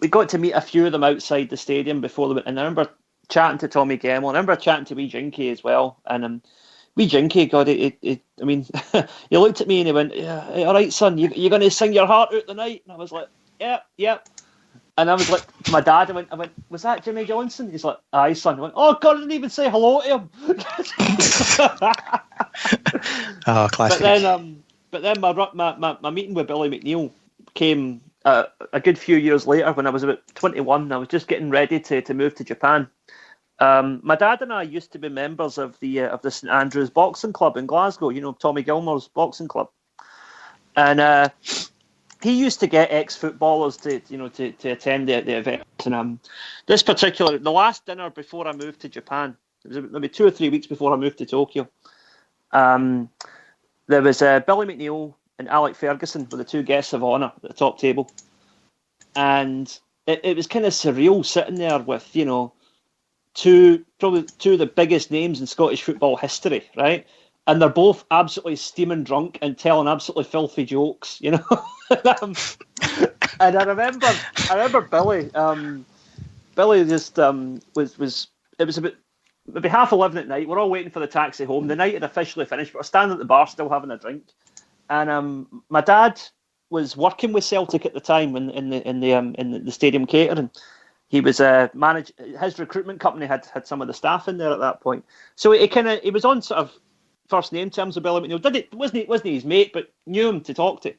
we got to meet a few of them outside the stadium before they went. And I remember chatting to Tommy Gemmell. I remember chatting to Wee Jinky as well. And Wee Jinky, God, I mean, he looked at me and he went, "Yeah, all right, son, you're going to sing your heart out tonight." And I was like, "Yep." And I was like, to my dad, I went, "Was that Jimmy Johnson?" He's like, "Aye, son." I went, "Oh, God, I didn't even say hello to him." Oh, classic. But then my meeting with Billy McNeil came a good few years later when I was about 21. I was just getting ready to move to Japan. My dad and I used to be members of the St Andrews Boxing Club in Glasgow. Tommy Gilmore's boxing club, and he used to get ex-footballers to attend the events. And the last dinner before I moved to Japan, it was maybe 2 or 3 weeks before I moved to Tokyo. There was Billy McNeil and Alec Ferguson were the two guests of honour at the top table, and it was kind of surreal sitting there with probably two of the biggest names in Scottish football history, right? And they're both absolutely steaming drunk and telling absolutely filthy jokes, And And I remember Billy. Billy just was. It was about maybe 11:30 at night. We're all waiting for the taxi home. The night had officially finished, but we're standing at the bar still having a drink. And my dad was working with Celtic at the time in the stadium catering. He was his recruitment company had some of the staff in there at that point. So he was on sort of first name terms with Billy McNeill. Wasn't his mate, but knew him to talk to.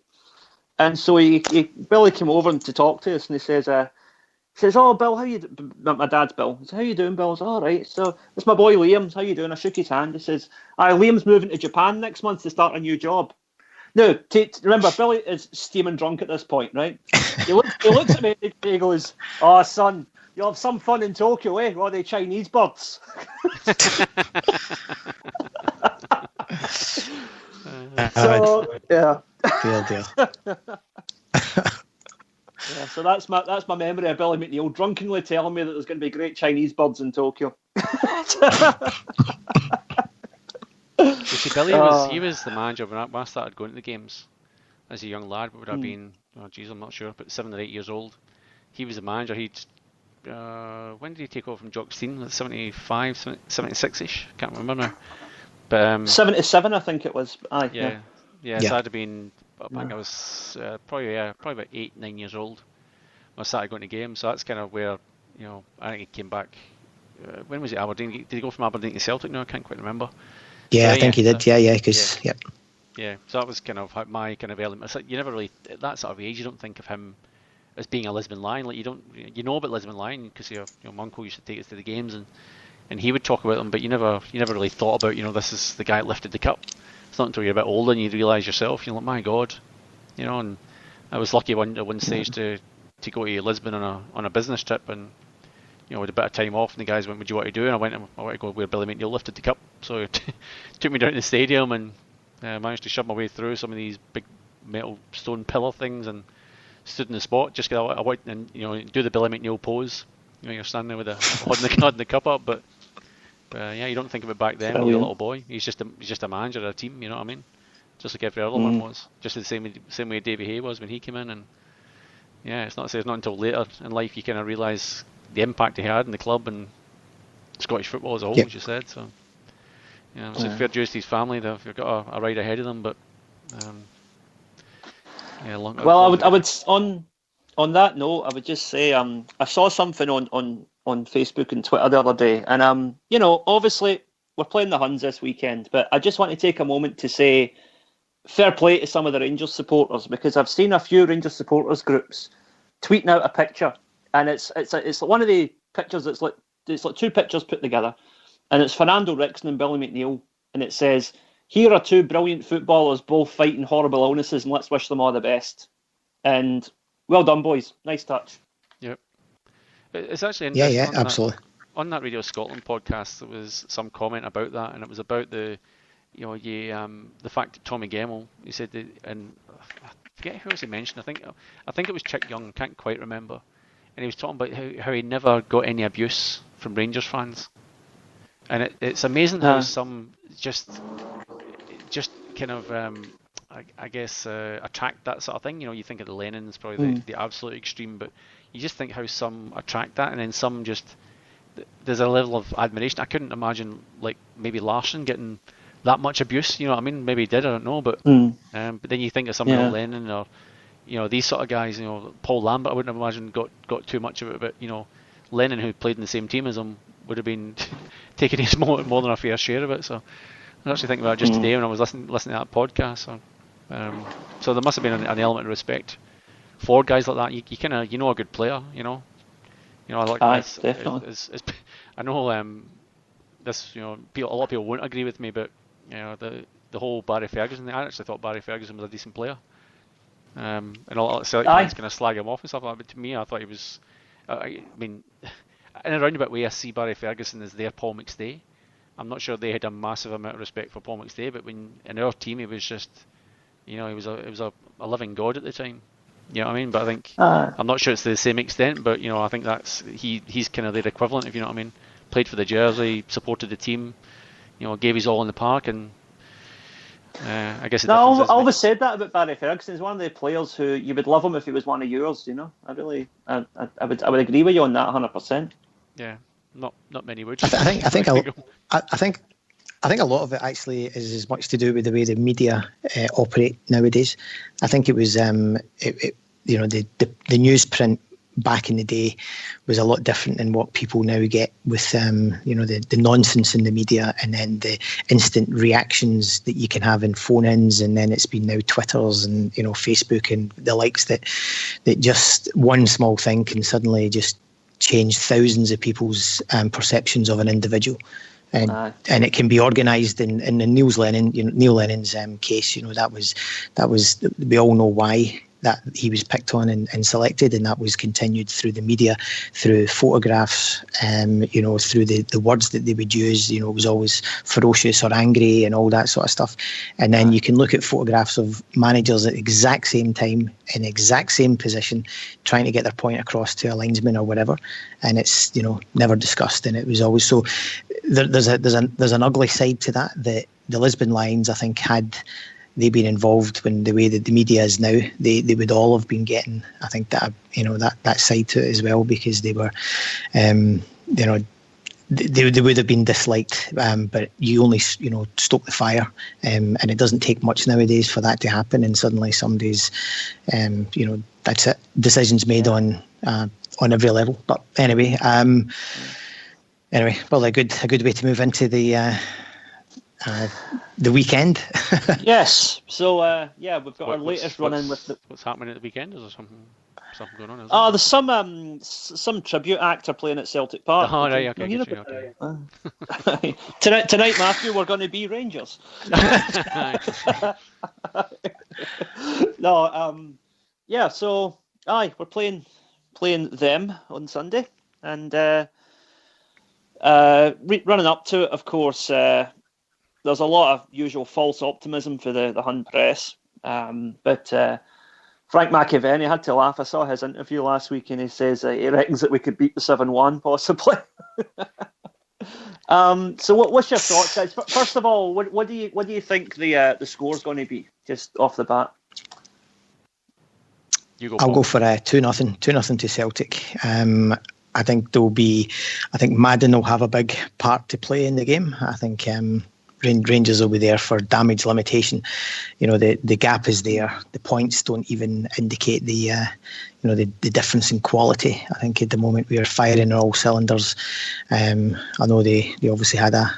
And so Billy came over to talk to us, and he says, "Oh, Bill, how you?" My dad's Bill. He says, "How you doing, Bill?" I said, "All right." So it's my boy Liam. How you doing? I shook his hand. He says, "Liam's moving to Japan next month to start a new job." Now, remember, Billy is steaming drunk at this point, right? He looks at me and he goes, "Oh, son, you'll have some fun in Tokyo, eh? Or the Chinese birds." So, yeah. Good deal. Yeah, so that's my memory of Billy McNeill drunkenly telling me that there's going to be great Chinese birds in Tokyo. You see, Billy was the manager when I started going to the games as a young lad. What would have been? Oh, geez, I'm not sure, but 7 or 8 years old. He was the manager. When did he take over from Jock Stein? 75, 76-ish. Can't remember now. But 77, I think it was. Yeah. So I'd have been. I think I was probably about 8, 9 years old when I started going to games. So that's kind of where I think he came back. When was it? Aberdeen? Did he go from Aberdeen to Celtic? No, I can't quite remember. Yeah, I think he did. Yeah, because Yeah, so that was kind of my kind of element. It's like you never really, at that sort of age, you don't think of him as being a Lisbon Lion. Like you know about Lisbon Lion because your uncle used to take us to the games and he would talk about them, but you never really thought about this is the guy that lifted the cup. It's not until you're a bit older and you realise yourself, you're like, my God, And I was lucky at one stage to go to Lisbon on a business trip and. With a bit of time off, and the guys went, "Would you want to do?" And I want to go where Billy McNeill lifted the cup. So he took me down to the stadium and managed to shove my way through some of these big metal stone pillar things and stood in the spot just because I went and do the Billy McNeill pose. You're standing there with holding the cup up, but you don't think of it back then when you're a little boy. He's just a manager of a team. You know what I mean? Just like every other one was. Just the same way Davy Hay was when he came in. And it's not until later in life you kind of realise the impact he had in the club and Scottish football as a whole, as you said. So, so fair dues to his family. They've got a ride ahead of them, but I would on that note, I would just say I saw something on Facebook and Twitter the other day, and obviously we're playing the Huns this weekend, but I just want to take a moment to say fair play to some of the Rangers supporters, because I've seen a few Rangers supporters groups tweeting out a picture. And it's one of the pictures it's like two pictures put together, and it's Fernando Rickson and Billy McNeill, and it says, "Here are two brilliant footballers, both fighting horrible illnesses, and let's wish them all the best." And well done, boys. Nice touch. Yep. It's actually interesting. Yeah, absolutely. On that Radio Scotland podcast, there was some comment about that, and it was about the fact that Tommy Gemmell, he said, and I forget who was he mentioned. I think it was Chick Young. Can't quite remember. And he was talking about how he never got any abuse from Rangers fans, and it's amazing how some just kind of I guess attract that sort of thing. You think of the Lennons, probably the absolute extreme, but you just think how some attract that, and then some just there's a level of admiration. I couldn't imagine like maybe Larsson getting that much abuse. You know what I mean? Maybe he did. I don't know, but then you think of someone like Lennon or. These sort of guys, Paul Lambert, I wouldn't imagine got too much of it, but, Lennon, who played in the same team as him, would have been taking his more than a fair share of it. So I was actually thinking about it just today when I was listening to that podcast. So there must have been an element of respect for guys like that. You kind of, a good player, I like this. Definitely. I know this, a lot of people won't agree with me, but, the whole Barry Ferguson thing, I actually thought Barry Ferguson was a decent player. And a lot of Celtic fans kind of slag him off and stuff like that, but to me I thought he was I mean, in a roundabout way I see Barry Ferguson as their Paul McStay. I'm not sure they had a massive amount of respect for Paul McStay, but when in our team he was just he was a living god at the time. You know what I mean? But I think I'm not sure it's to the same extent, but I think that's he's kind of their equivalent, if you know what I mean. Played for the jersey, supported the team, gave his all in the park, and I guess. I always said that about Barry Ferguson. He's one of the players who you would love him if he was one of yours. You know, I would agree with you on that 100%. Yeah, not many would. I think a lot of it actually is as much to do with the way the media operate nowadays. I think it was the newsprint back in the day was a lot different than what people now get with the nonsense in the media, and then the instant reactions that you can have in phone-ins, and then it's been now Twitters and Facebook and the likes that just one small thing can suddenly just change thousands of people's perceptions of an individual. And it can be organised in Neil Lennon's case. That was we all know why that he was picked on and selected, and that was continued through the media, through photographs, through the words that they would use. It was always ferocious or angry and all that sort of stuff. And then you can look at photographs of managers at the exact same time in the exact same position, trying to get their point across to a linesman or whatever, and it's never discussed. And it was always so. There's an ugly side to that. The Lisbon Lions, I think, had they been involved in the way that the media is now, they would all have been getting, I think, that side to it as well, because they were, they would have been disliked. But you only, stoke the fire, and it doesn't take much nowadays for that to happen. And suddenly somebody's, that's it. Decisions made on every level. But anyway, well, a good way to move into the weekend. Yes. So we've got our latest run-in with what's happening at the weekend. Is there something going on? There's some tribute actor playing at Celtic Park. Oh, right, okay. Tonight, Matthew, we're going to be Rangers. No, So, we're playing them on Sunday, and running up to it, of course. There's a lot of usual false optimism for the Hun press, but Frank McAvenny had to laugh. I saw his interview last week, and he says he reckons that we could beat the 7-1 possibly. So what's your thoughts, guys? First of all, what do you think the score's going to be, just off the bat? I'll go for 2-0 to Celtic. I think Madden will have a big part to play in the game. I think Rangers will be there for damage limitation. The gap is there. The points don't even indicate the difference in quality. I think at the moment we are firing on all cylinders. I know they obviously had a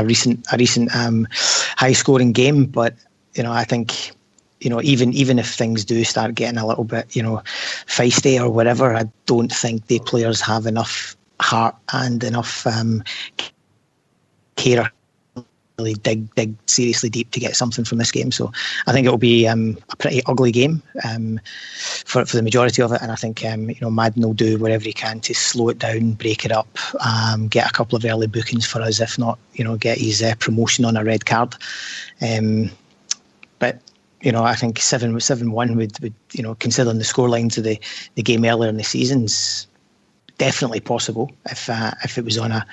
recent high scoring game, but I think even if things do start getting a little bit feisty or whatever, I don't think the players have enough heart and enough care really dig seriously deep to get something from this game. So I think it will be a pretty ugly game for the majority of it, and I think Madden will do whatever he can to slow it down, break it up, get a couple of early bookings for us, if not get his promotion on a red card. But I think 7-1 would considering the scorelines of the game earlier in the season's definitely possible if it was on a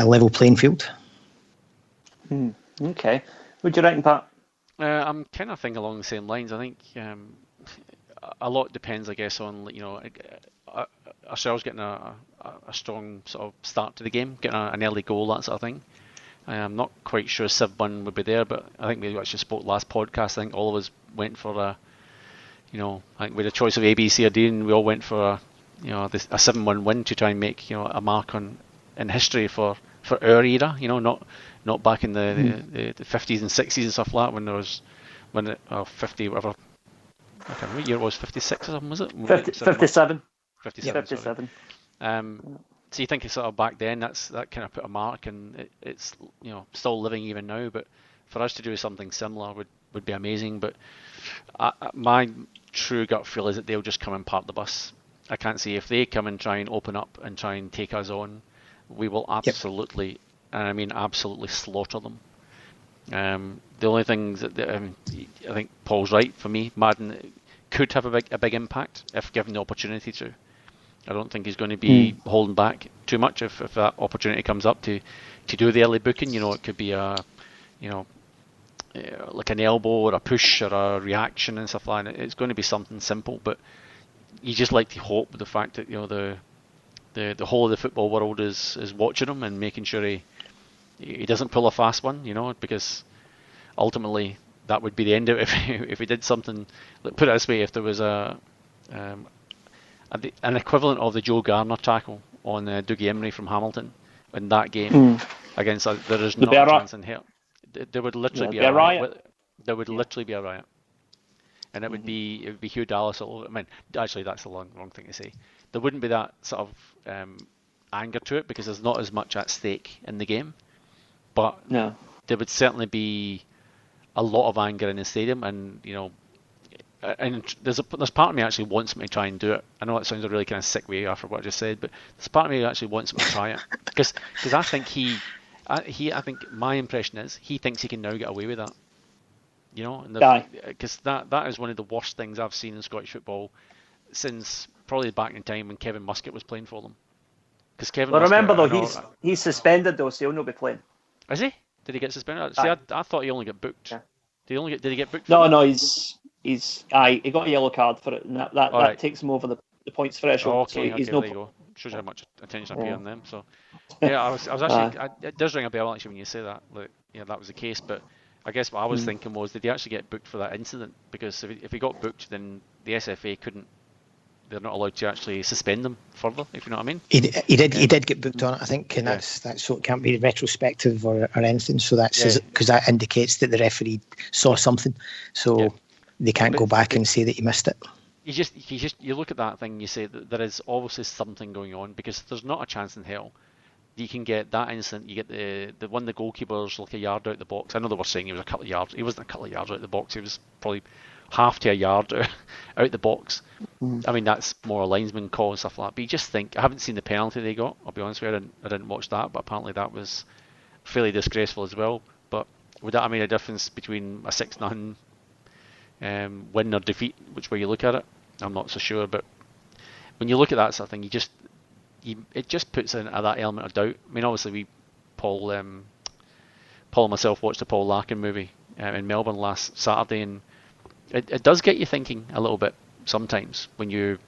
level playing field. Okay. What do you reckon, Pat? I'm kind of thinking along the same lines. I think a lot depends, I guess, on ourselves getting a strong sort of start to the game, getting an early goal, that sort of thing. I'm not quite sure 7-1 would be there, but I think we actually spoke last podcast. I think all of us went for I think with a choice of A, B, C, or D, and we all went for a 7-1 win to try and make a mark in history for our era. Not back in the 50s and 60s and stuff like that, when there was 50 whatever. I can't remember what year it was. 56 or something, was it? 57. 57. So you think it's sort of back then that kind of put a mark, and it's still living even now. But for us to do something similar would be amazing. But my true gut feel is that they'll just come and park the bus. I can't see if they come and try and open up and try and take us on, we will absolutely, and I mean absolutely, slaughter them. The only things that I think Paul's right. For me, Madden could have a big impact if given the opportunity to. I don't think he's going to be holding back too much if that opportunity comes up to do the early booking. It could be a like an elbow or a push or a reaction and stuff like that. It's going to be something simple, but you just like to hope with the fact that the whole of the football world is watching him and making sure he doesn't pull a fast one, because ultimately that would be the end of it if he did something. Put it this way, if there was an equivalent of the Joe Garner tackle on Dougie Emery from Hamilton in that game against there is not a chance in hell. There would literally be a riot. There would literally be a riot, and it would be Hugh Dallas all over. I mean, actually, that's the wrong thing to say. There wouldn't be that sort of anger to it because there's not as much at stake in the game, but there would certainly be a lot of anger in the stadium, and and there's part of me actually wants him to try and do it. I know it sounds a really kind of sick way after what I just said, but there's part of me that actually wants him to try it because I think I think my impression is he thinks he can now get away with that. Because that is one of the worst things I've seen in Scottish football since probably back in time when Kevin Muscat was playing for them. Because remember though, he's suspended though, so he'll not be playing. Is he? Did he get suspended? See, I thought he only got booked. Yeah. Did he get booked? No, he got a yellow card for it, and that takes him over the points threshold. Oh, okay, so he's there you go. Shows you how much attention I pay on them. So, yeah, I was actually. It does ring a bell actually when you say that. Like, that was the case. But I guess what I was thinking was, did he actually get booked for that incident? Because if he got booked, then the SFA couldn't. They're not allowed to actually suspend them further, if you know what I mean. He did get booked on it, I think, and that's so it can't be retrospective or anything. So that's because that indicates that the referee saw something, so they can't go back and say that he missed it. You look at that thing, you say that there is obviously something going on because there's not a chance in hell you can get that incident. You get the one of the goalkeepers like a yard out the box. I know they were saying he was a couple of yards. He wasn't a couple of yards out the box. He was probably half to a yard out the box. I mean, that's more a linesman call and stuff like that. But you just think, I haven't seen the penalty they got. I'll be honest with you, I didn't watch that, but apparently that was fairly disgraceful as well. But would that have made a difference between a 6-0 win or defeat, which way you look at it? I'm not so sure. But when you look at that sort of thing, it just puts in that element of doubt. I mean, obviously Paul and myself watched the Paul Larkin movie in Melbourne last Saturday, and it does get you thinking a little bit sometimes when you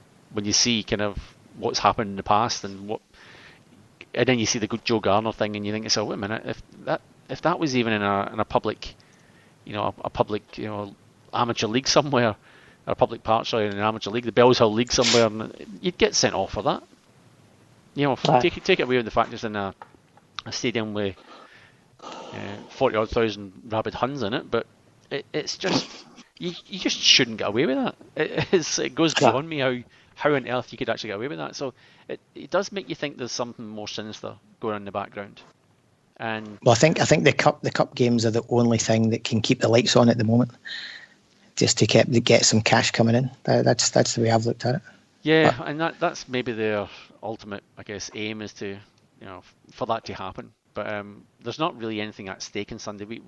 see kind of what's happened in the past and then you see the Joe Garner thing and you think, so wait a minute, if that was even in a public, a public amateur league somewhere, or a public part, sorry, in an amateur league, the Bells Hill League somewhere, and you'd get sent off for that. Take it away with the fact it's in a stadium with 40-odd thousand rabid Huns in it, but it's just. You just shouldn't get away with that. It goes beyond me how on earth you could actually get away with that. So it does make you think there's something more sinister going on in the background. And I think the cup games are the only thing that can keep the lights on at the moment, just to get some cash coming in. That's the way I've looked at it. Yeah, and that's maybe their ultimate, I guess, aim is to for that to happen. But there's not really anything at stake on Sunday.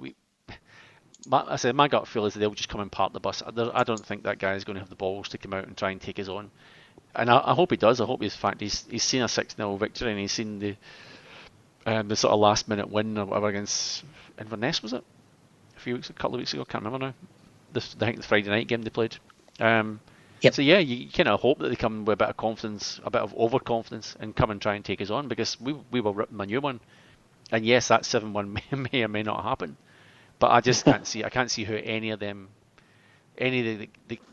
My gut feel is that they'll just come and park the bus. I don't think that guy is going to have the balls to come out and try and take his on. And I hope he does. I hope he's seen a 6-0 victory and he's seen the sort of last minute win or whatever against Inverness, was it? A couple of weeks ago, I can't remember now. I think the Friday night game they played. Yep. So yeah, you kind of hope that they come with a bit of confidence, a bit of overconfidence, and come and try and take us on because we will rip them a new one. And yes, that 7-1 may or may not happen. But I just can't see. I can't see how any of the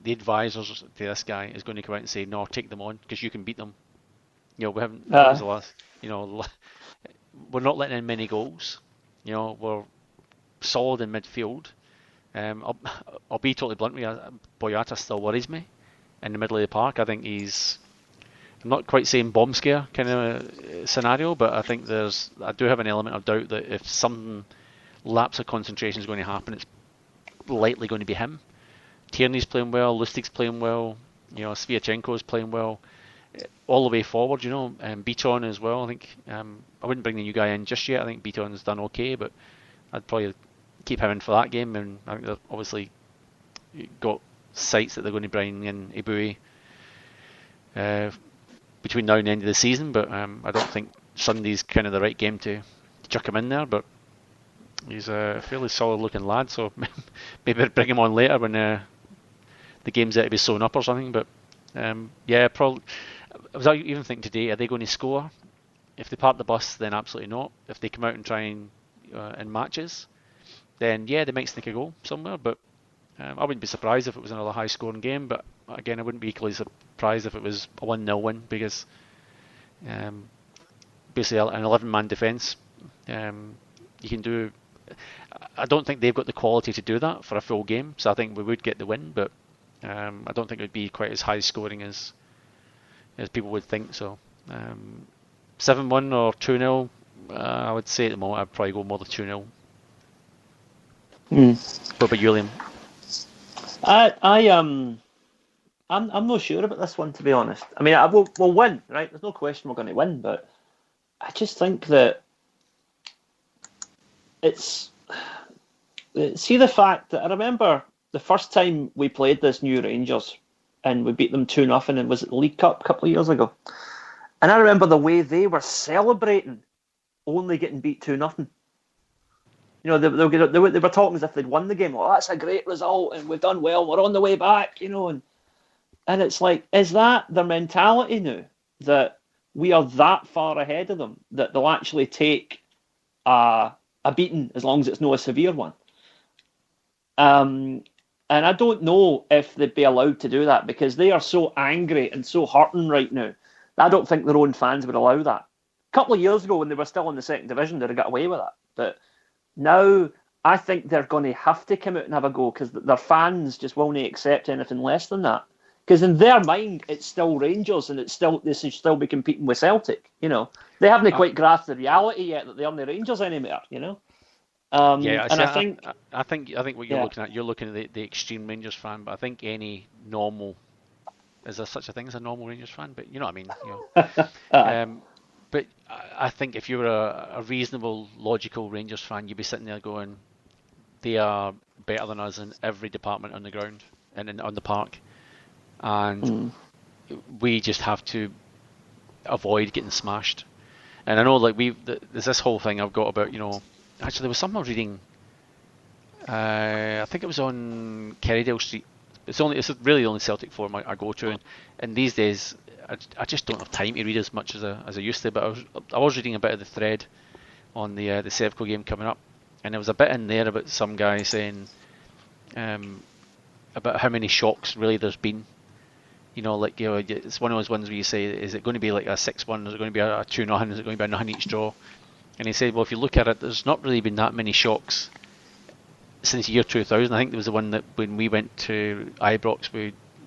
advisors to this guy is going to come out and say, "No, take them on because you can beat them." We haven't. That was the last. We're not letting in many goals. We're solid in midfield. I'll be totally blunt with you. Boyata still worries me in the middle of the park. I think he's. I'm not quite saying bomb scare kind of scenario, but I think I do have an element of doubt that if something lapse of concentration is going to happen, it's likely going to be him. Tierney's playing well, Lustig's playing well, Sviatchenko's playing well, all the way forward, and Beaton as well. I think I wouldn't bring the new guy in just yet. I think Beaton's done okay, but I'd probably keep him in for that game, and I think they've obviously got sights that they're going to bring in Ibui between now and the end of the season, but I don't think Sunday's kind of the right game to chuck him in there, but He's a fairly solid-looking lad, so maybe bring him on later when the game's out to be sewn up or something. But yeah, probably. I was even thinking today, are they going to score? If they park the bus, then absolutely not. If they come out and try and in matches, then yeah, they might sneak a goal somewhere. But I wouldn't be surprised if it was another high-scoring game. But again, I wouldn't be equally surprised if it was a 1-0 win, because basically an 11-man defence, you can do. I don't think they've got the quality to do that for a full game, so I think we would get the win, but I don't think it would be quite as high scoring as people would think. So 7-1 or 2-0, I would say at the moment I'd probably go more than 2-0. What about you, Liam? I'm not sure about this one, to be honest. I mean, we'll win, right? There's no question we're going to win, but I just think that it's... See the fact that I remember the first time we played this new Rangers and we beat them 2-0, and was it the League Cup a couple of years ago? And I remember the way they were celebrating only getting beat 2-0. You know, they were talking as if they'd won the game. Oh, that's a great result, and we've done well. We're on the way back, you know. And it's like, is that their mentality now? That we are that far ahead of them that they'll actually take a beating as long as it's not a severe one? And I don't know if they'd be allowed to do that, because they are so angry and so hurting right now. I don't think their own fans would allow that. A couple of years ago, when they were still in the second division, they'd have got away with that. But now I think they're going to have to come out and have a go, because their fans just won't accept anything less than that. Because in their mind, it's still Rangers, and they should still be competing with Celtic. You know, they haven't quite grasped the reality yet that they aren't the Rangers anymore. You know. Yeah, and I think what you're looking at, you're looking at the extreme Rangers fan, but I think any normal, is there such a thing as a normal Rangers fan? But you know what I mean. You know. But I think if you were a reasonable, logical Rangers fan, you'd be sitting there going, they are better than us in every department on the ground and on the park, and we just have to avoid getting smashed. And I know, like, there's this whole thing I've got about, you know. Actually, there was something I was reading. I think it was on Kerrydale Street. It's really the only Celtic forum I go to, and these days I just don't have time to read as much as I used to. But I was reading a bit of the thread on the Sevco game coming up, and there was a bit in there about some guy saying about how many shocks really there's been. You know, like, you know, it's one of those ones where you say, is it going to be like a 6-1? Is it going to be a 2-0? Is it going to be a 0 each draw? And he said, well, if you look at it, there's not really been that many shocks since year 2000. I think there was the one that when we went to Ibrox,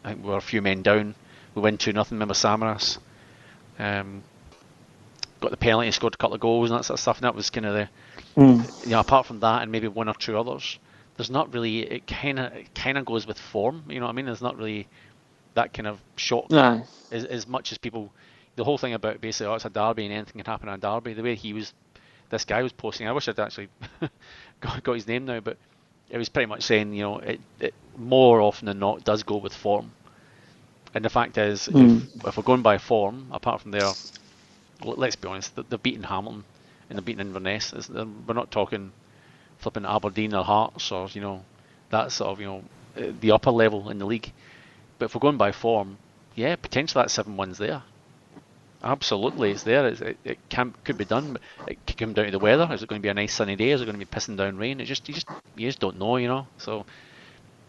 I think we were a few men down. We went 2-0. Remember Samaras? Got the penalty, scored a couple of goals and that sort of stuff. And that was kind of the, you know, apart from that and maybe one or two others, there's not really. It kind of goes with form. You know what I mean? There's not really that kind of shock as much as people. The whole thing about basically, oh, it's a derby and anything can happen in a derby. The way this guy was posting, I wish I'd actually got his name now, but it was pretty much saying, you know, it more often than not does go with form. And the fact is, if we're going by form, apart from let's be honest, they've beaten Hamilton and they've beaten Inverness. We're not talking flipping Aberdeen or Hearts or, you know, that sort of, you know, the upper level in the league. But if we're going by form, yeah, potentially that 7-1's there. Absolutely, it's there. It could be done, but it could come down to the weather. Is it going to be a nice sunny day? Is it going to be pissing down rain? You just don't know, you know. So,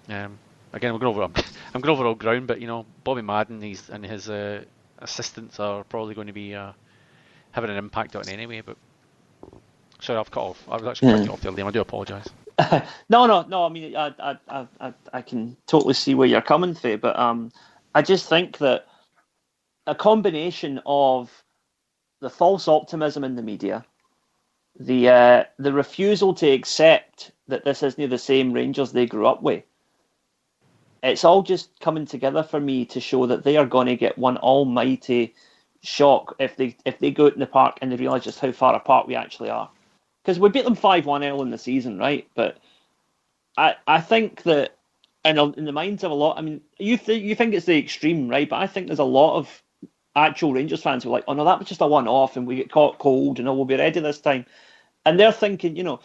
again, I'm going over all ground, but you know, Bobby Madden, and his assistants are probably going to be having an impact on it anyway. But sorry, I've cut off. I was actually cutting you off there, Liam. I do apologise. No. I mean, I can totally see where you're coming from, but I just think that a combination of the false optimism in the media, the refusal to accept that this isn't the same Rangers they grew up with, it's all just coming together for me to show that they are going to get one almighty shock if they go out in the park and they realise just how far apart we actually are. Because we beat them 5-1 early in the season, right? But I think that in the minds of a lot, I mean, you think it's the extreme, right? But I think there's a lot of actual Rangers fans who are like, oh no, that was just a one-off and we get caught cold and we'll be ready this time. And they're thinking,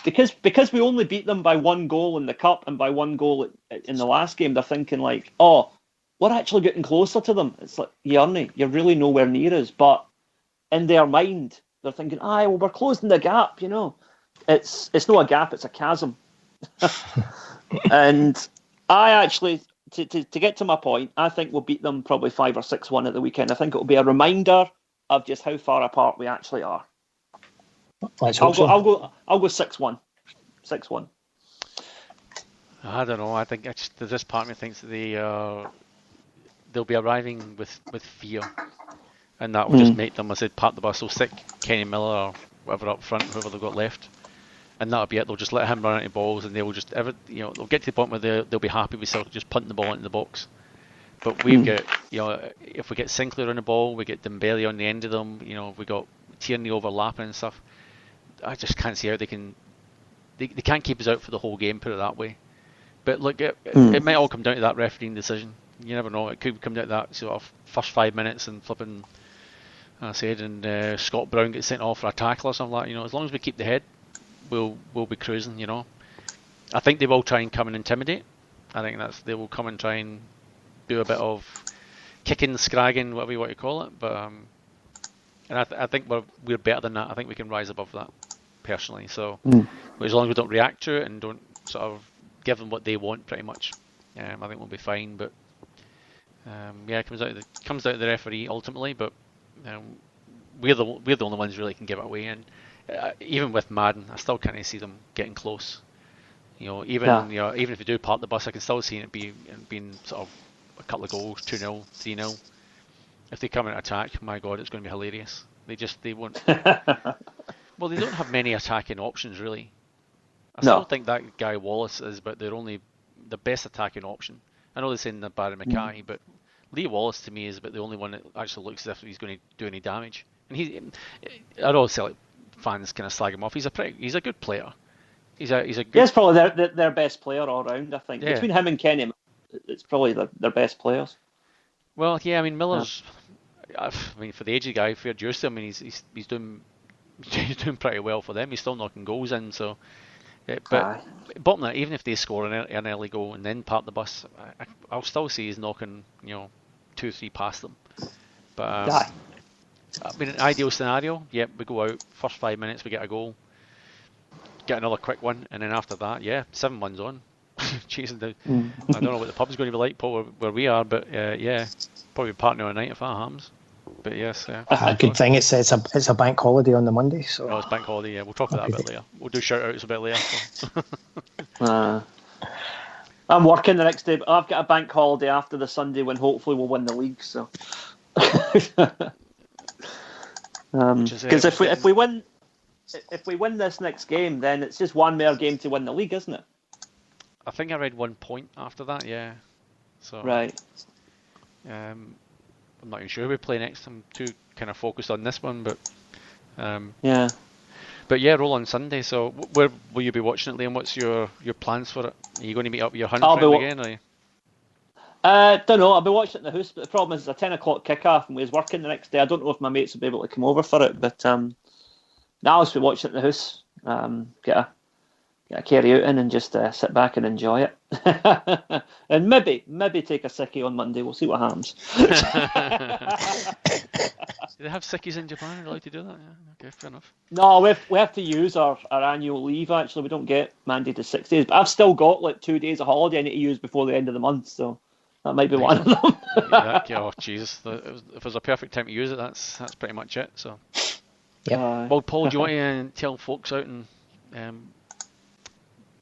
because we only beat them by 1 goal in the cup and by 1 goal in the last game, they're thinking like, oh, we're actually getting closer to them. It's like, you're really nowhere near us. But in their mind, they're thinking, well, we're closing the gap, It's not a gap, it's a chasm. And I actually, to get to my point, I think we'll beat them probably 5 or 6-1 at the weekend. I think it'll be a reminder of just how far apart we actually are. I'll go 6-1. 6-1. I don't know. I think this part of me thinks that they'll be arriving with fear, and that will just make them, I said, park the bus. They'll stick Kenny Miller or whatever up front, whoever they've got left, and that'll be it. They'll just let him run into balls, and they'll just they'll get to the point where they'll be happy with just punting the ball into the box. But we've got, if we get Sinclair on the ball, we get Dembele on the end of them. We got Tierney overlapping and stuff. I just can't see how they can. They can't keep us out for the whole game. Put it that way. But look, it might all come down to that refereeing decision. You never know. It could come down to that sort of first 5 minutes and flipping. I said, and Scott Brown gets sent off for a tackle or something like that. As long as we keep the head, we'll be cruising. I think they will try and come and intimidate. I think they will come and try and do a bit of kicking, scragging, whatever you want to call it. But and I think we're better than that. I think we can rise above that, personally. So as long as we don't react to it and don't sort of give them what they want, pretty much, I think we'll be fine. But it comes out to the referee ultimately. But we're the only ones really can give it away. And even with Madden, I still can't see them getting close. Even if we do park the bus, I can still see it being sort of a couple of goals, 2-0, 3-0. If they come and attack, my God, it's going to be hilarious. They won't. Well, they don't have many attacking options, really. I still think that guy Wallace is, but they're only the best attacking option. I know they're saying that Barry Mackay, but Lee Wallace to me is about the only one that actually looks as if he's going to do any damage. And I know Celtic fans kind of slag him off. He's a good player. He's a good. He's probably their best player all round. I think between him and Kenny, it's probably their best players. Well, yeah. I mean, Miller's. For the age of the guy, fair dues to him. I mean, he's doing pretty well for them. He's still knocking goals in. So, but bottom that, even if they score an early goal and then park the bus, I'll still see he's knocking 2-3 past them. But I mean, an ideal scenario, we go out first 5 minutes, we get a goal, get another quick one, and then after that, 7-1's on. Chasing down. I don't know what the pub's going to be like, Paul, where we are, but probably partner on a night if that happens. But yes, a good thing it's a bank holiday on the Monday, so it's bank holiday. Yeah, we'll talk about that a bit later. We'll do shout outs a bit later. I'm working the next day, but I've got a bank holiday after the Sunday when hopefully we'll win the league. So, because if we win this next game, then it's just one more game to win the league, isn't it? I think I read 1 point after that. Yeah. So right. I'm not even sure who we play next. I'm too kind of focused on this one, but But roll on Sunday. So where will you be watching it, Liam? What's your plans for it? Are you going to meet up with your Hunt friend again? Or don't know. I'll be watching it in the house, but the problem is it's a 10 o'clock kick-off and we're working the next day. I don't know if my mates will be able to come over for it, but now I'll be watching it in the house. Get a carry out in and just sit back and enjoy it. And maybe take a sickie on Monday. We'll see what happens. Do they have sickies in Japan? Are they allowed to do that? Yeah, okay, fair enough. No, we have to use our annual leave, actually. We don't get mandated 6 days. But I've still got like 2 days of holiday I need to use before the end of the month, so that might be one of them. Oh, Jesus. If there's a perfect time to use it, that's pretty much it. So, well, Paul, do you want to tell folks out in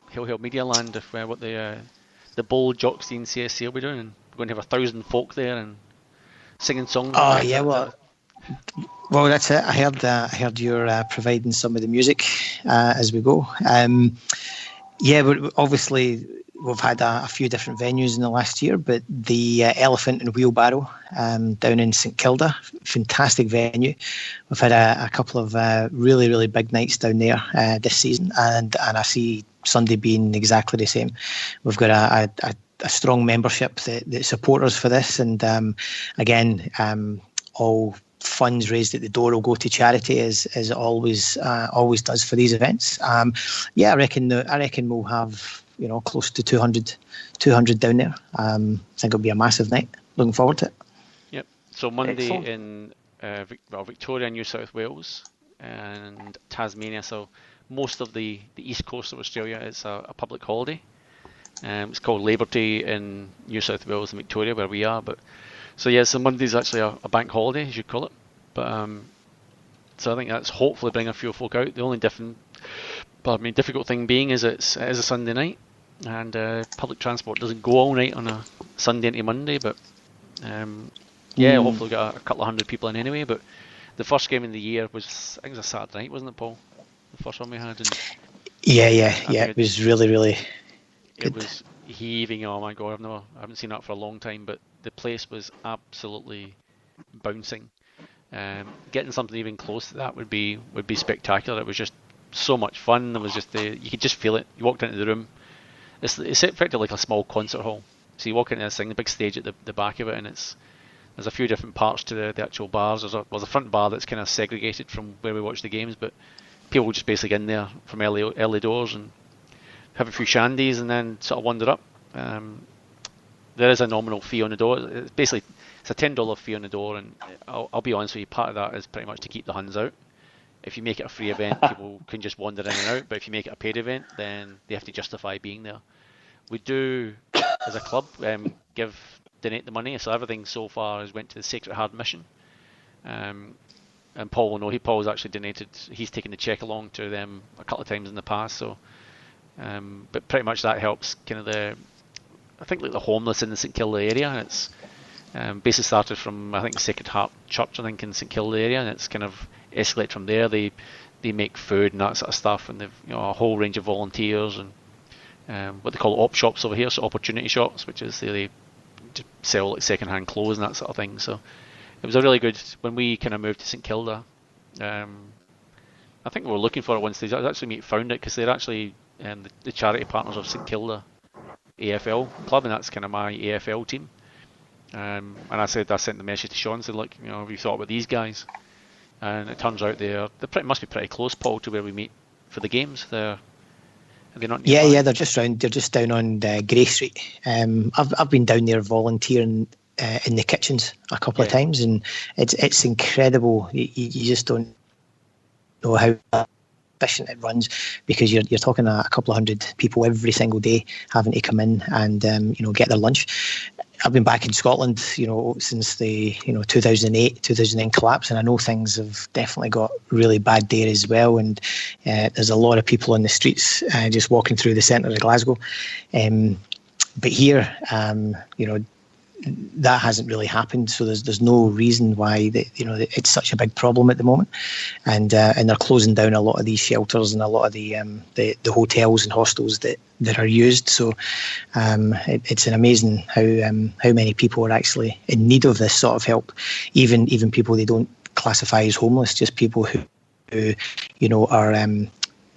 Hill Media Land what the Bold Jockstein CSC will be doing? And we're going to have 1,000 folk there and singing songs. Oh, yeah, well, that's it. I heard you're providing some of the music as we go. But obviously we've had a few different venues in the last year, but the Elephant and Wheelbarrow down in St Kilda, fantastic venue. We've had a couple of really, really big nights down there this season, and I see Sunday being exactly the same. We've got a strong membership that support us for this, and again, all funds raised at the door will go to charity, as it always does for these events. I reckon we'll have close to 200 down there. I think it'll be a massive night. Looking forward to it. Yep. So Monday Excellent. in Victoria, New South Wales, and Tasmania. So most of the east coast of Australia, it's a public holiday. It's called Labour Day in New South Wales and Victoria, where we are. So Monday's actually a bank holiday, as you call it. But so I think that's hopefully bring a few folk out. The only difficult thing being is it is a Sunday night, and public transport doesn't go all night on a Sunday into Monday. But hopefully we've got a couple of hundred people in anyway. But the first game in the year was, I think it was a Saturday night, wasn't it, Paul? The first one we had. And it was really, really good. It was heaving. Oh my God, I haven't seen that for a long time. But the place was absolutely bouncing. Getting something even close to that would be spectacular. It was just so much fun. There was just you could just feel it. You walked into the room. It's effectively like a small concert hall. So you walk into this thing, the big stage at the back of it, and there's a few different parts to the actual bars. There's a front bar that's kind of segregated from where we watch the games, but people will just basically get in there from early doors and have a few shandies and then sort of wander up. There is a nominal fee on the door. It's a $10 fee on the door, and I'll be honest with you, part of that is pretty much to keep the Huns out. If you make it a free event, people can just wander in and out, but if you make it a paid event, then they have to justify being there. We do, as a club, donate the money, so everything so far has went to the Sacred Heart Mission. And Paul will know, Paul's actually donated, he's taken the cheque along to them a couple of times in the past, so but pretty much that helps kind of the homeless in the St Kilda area. It's basically started from, I think, Sacred Heart Church, I think, in St Kilda area, and it's kind of escalated from there. They make food and that sort of stuff, and they've a whole range of volunteers and what they call op shops over here, so opportunity shops, which is they just sell like second-hand clothes and that sort of thing. So it was a really good, when we kind of moved to St Kilda, I think we were looking for it once. They actually found it because they're actually the charity partners of St Kilda AFL club, and that's kind of my AFL team. And I sent the message to Sean and said, look, have you thought about these guys? And it turns out they must be pretty close, Paul, to where we meet for the games. Are they not nearby? Yeah, they're just down on Grey Street. I've been down there volunteering in the kitchens a couple of times, and it's incredible. You just don't know how efficient it runs, because you're talking a couple of hundred people every single day having to come in and get their lunch. I've been back in Scotland, since the 2009 collapse, and I know things have definitely got really bad there as well. And there's a lot of people on the streets just walking through the centre of Glasgow. But here, that hasn't really happened, so there's no reason why it's such a big problem at the moment, and they're closing down a lot of these shelters and a lot of the hotels and hostels that are used. So it's an amazing how many people are actually in need of this sort of help, even people they don't classify as homeless, just people who are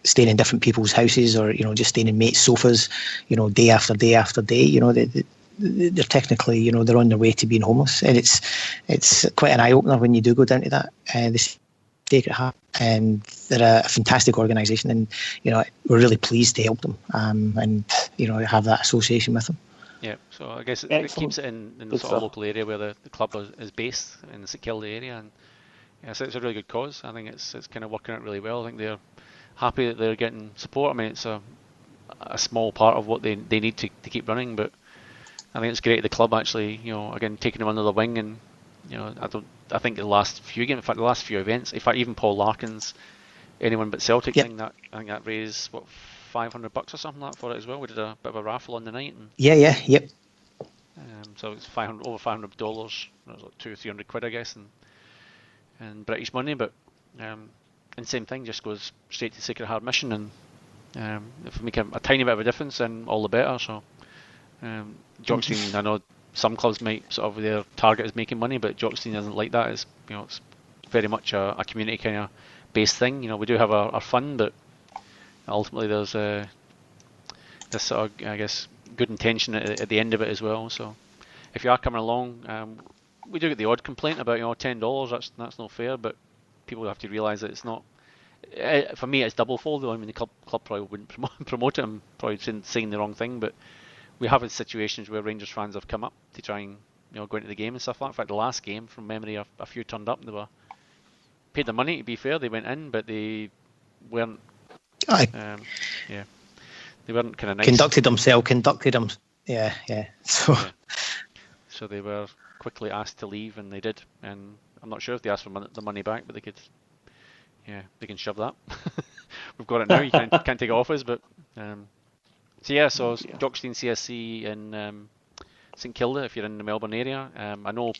staying in different people's houses, or just staying in mates' sofas, day after day after day. They're technically, they're on their way to being homeless, and it's quite an eye opener when you do go down to that. The Sacred Heart, and they're a fantastic organisation, and we're really pleased to help them, and have that association with them. Yeah, so I guess it keeps it in the sort of local area where the club is based, in the St Kilda area, and so it's a really good cause. I think it's kind of working out really well. I think they're happy that they're getting support. I mean, it's a small part of what they need to keep running, but I think it's great the club actually, again, taking them under the wing, and I think the last few games, in fact the last few events, in fact even Paul Larkin's Anyone But Celtic thing, I think that raised $500 or something like that for it as well. We did a bit of a raffle on the night. And, yep. So it's over $500. It was like £200-300 I guess, in British money. But and same thing, just goes straight to Sacred Heart Mission, and if we make a tiny bit of a difference, then all the better. So. Jockstein, I know some clubs might sort of their target is making money, but Jockstein isn't like that. It's it's very much a community kind of based thing. We do have our fun, but ultimately there's this sort of, I guess, good intention at the end of it as well. So if you are coming along, we do get the odd complaint about $10. That's not fair, but people have to realise that it's not. For me, it's double fold though. I mean, the club probably wouldn't promote it. I'm probably saying the wrong thing, but we have had situations where Rangers fans have come up to try and go into the game and stuff like that. In fact, the last game, from memory, a few turned up and they were paid the money. To be fair, they went in, but they weren't. They weren't kind of nice. Conducted them. Yeah. So they were quickly asked to leave, and they did. And I'm not sure if they asked for the money back, but they could. Yeah, they can shove that. We've got it now. You can't take it off us, but so Jockstein CSC in St Kilda. If you're in the Melbourne area, I know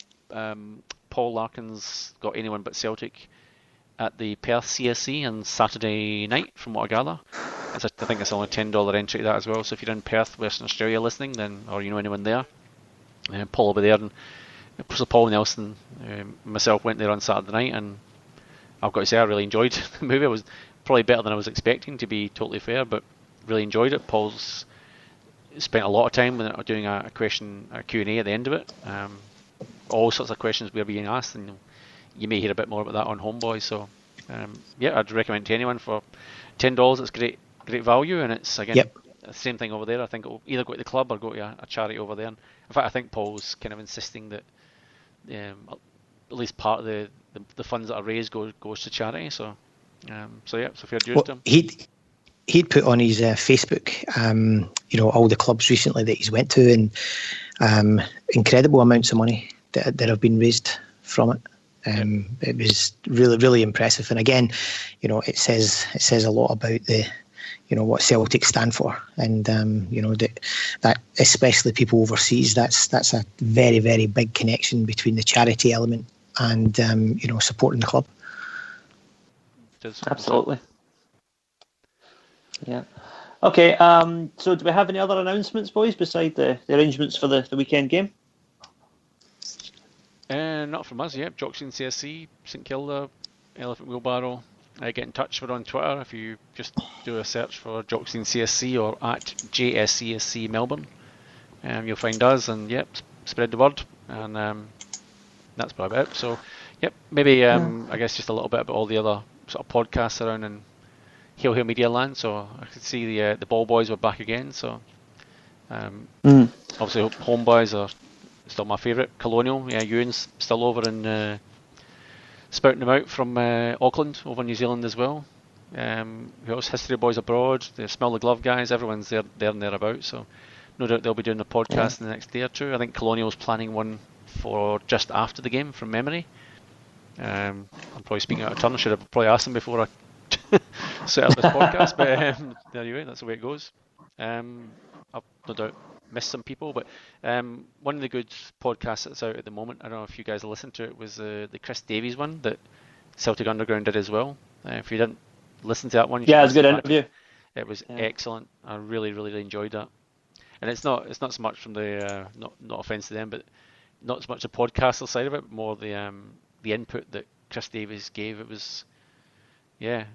Paul Larkin's got anyone but Celtic at the Perth CSC on Saturday night, from what I gather. I think it's only $10 entry to that as well. So if you're in Perth, Western Australia, listening, then or anyone there, Paul will be there. And so Paul Nelson, myself went there on Saturday night, and I've got to say I really enjoyed the movie. It was probably better than I was expecting, to be totally fair, but really enjoyed it. Paul's spent a lot of time doing a Q&A at the end of it. All sorts of questions were being asked, and you may hear a bit more about that on Homeboy. So I'd recommend to anyone for $10. It's great value, and it's again the same thing over there. I think it'll either go to the club or go to a charity over there. And in fact, I think Paul's kind of insisting that at least part of the funds that are raised goes to charity. So fair dues to him. He'd put on his Facebook, all the clubs recently that he's went to, and incredible amounts of money that have been raised from it. It was really, really impressive. And again, it says a lot about what Celtic stand for, and that especially people overseas. That's a very, very big connection between the charity element and supporting the club. Absolutely. Yeah. Okay. So, do we have any other announcements, boys, beside the arrangements for the weekend game? Not from us, yet. Jockstein CSC, St Kilda, Elephant Wheelbarrow. Get in touch. We're on Twitter. If you just do a search for Jockstein CSC or at JSCSC Melbourne, you'll find us, and spread the word. And that's probably about it. So, maybe I guess just a little bit about all the other sort of podcasts around in Hail Media Land. So I could see the Ball Boys were back again. So obviously Homeboys are still my favourite. Colonial, Ewan's still over in spouting them out from Auckland, over in New Zealand as well. Who else? History Boys Abroad, the Smell the Glove guys, everyone's there and thereabouts. So no doubt they'll be doing the podcast in the next day or two. I think Colonial's planning one for just after the game, from memory. I'm probably speaking out of turn. I should have probably asked them before I set up this podcast, but anyway, that's the way it goes. I've no doubt missed some people, but one of the good podcasts that's out at the moment, I don't know if you guys listened to it, was the Chris Davies one that Celtic Underground did as well. If you didn't listen to that one, it was a good interview. It was excellent. I really, really enjoyed that. And it's not so much from the not offence to them, but not so much the podcaster side of it, but more the input that Chris Davies gave. It was I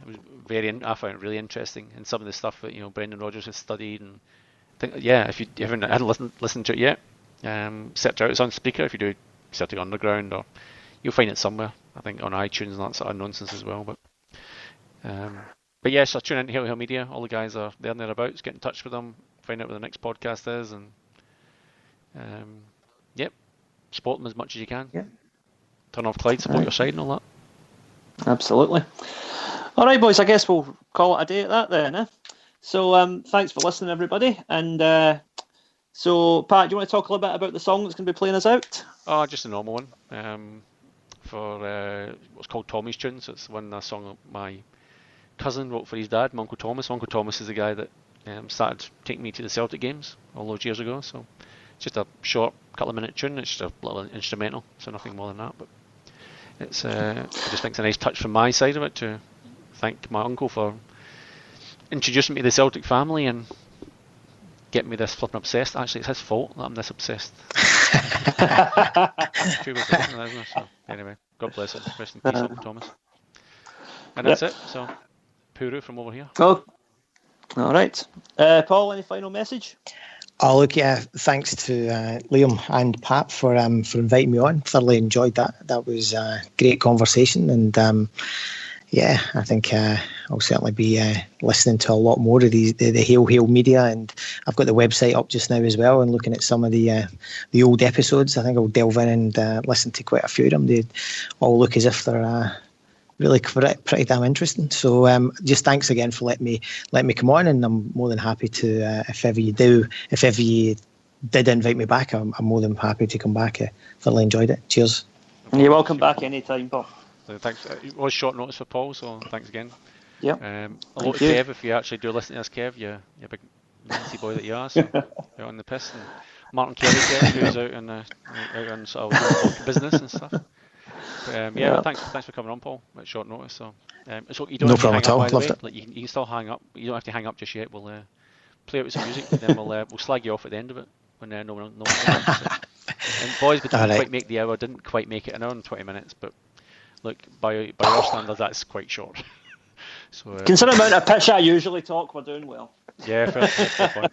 found it really interesting, and some of the stuff that Brendan Rodgers has studied. And I think if you hadn't listened to it yet, search out. It's on Spreaker if you do Celtic Underground, or you'll find it somewhere. I think on iTunes and that sort of nonsense as well. But so tune in to Hail Media. All the guys are there and thereabouts. Get in touch with them. Find out where the next podcast is, and support them as much as you can. Yeah. Turn off Clyde, support your side and all that. Absolutely. All right, boys, I guess we'll call it a day at that then. Eh? So thanks for listening, everybody. And so, Pat, do you want to talk a little bit about the song that's going to be playing us out? Oh, just a normal one. For what's called Tommy's Tunes. It's a song that my cousin wrote for his dad, my Uncle Thomas. Uncle Thomas is the guy that started taking me to the Celtic games all those years ago. So it's just a short couple of minute tune. It's just a little instrumental, so nothing more than that. But it's I just think it's a nice touch from my side of it to thank my uncle for introducing me to the Celtic family and getting me this flipping obsessed. Actually, it's his fault that I'm this obsessed. So anyway, God bless it. Rest in peace, Uncle Thomas. And that's it. So, Puru from over here. Oh, all right. Paul, any final message? Oh, look, yeah, thanks to Liam and Pat for inviting me on. Thoroughly enjoyed that. That was a great conversation, and yeah, I think I'll certainly be listening to a lot more of the Hail Media, and I've got the website up just now as well, and looking at some of the old episodes. I think I'll delve in and listen to quite a few of them. They all look as if they're really pretty damn interesting. So just thanks again for letting me come on, and I'm more than happy to if ever you did invite me back, I'm more than happy to come back. Thoroughly enjoyed it. Cheers. You're welcome back anytime, Paul. So thanks. It was short notice for Paul, so thanks again. Yeah. Hello to Kev, if you actually do listen to this, Kev, you're a big Nancy boy that you are, so out on the piss. And Martin Kelly, Kev, who's out on sort of business and stuff. But, yeah. Thanks for coming on, Paul, at short notice. So, so you don't have to hang up, by the way. Like, you can still hang up. You don't have to hang up just yet. We'll play out with some music, then we'll slag you off at the end of it when no one And boys, but didn't quite make the hour. Didn't quite make it an hour and 20 minutes, but look, by your standards, that's quite short. So considering the amount of pitch I usually talk, we're doing well. Yeah, fair point.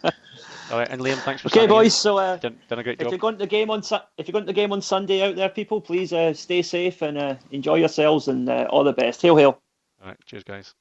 All right, and Liam, thanks for okay, boys. So done a great job. If you're going to the game on Sunday out there, people, please stay safe and enjoy yourselves, and all the best. Hail, hail. All right, cheers, guys.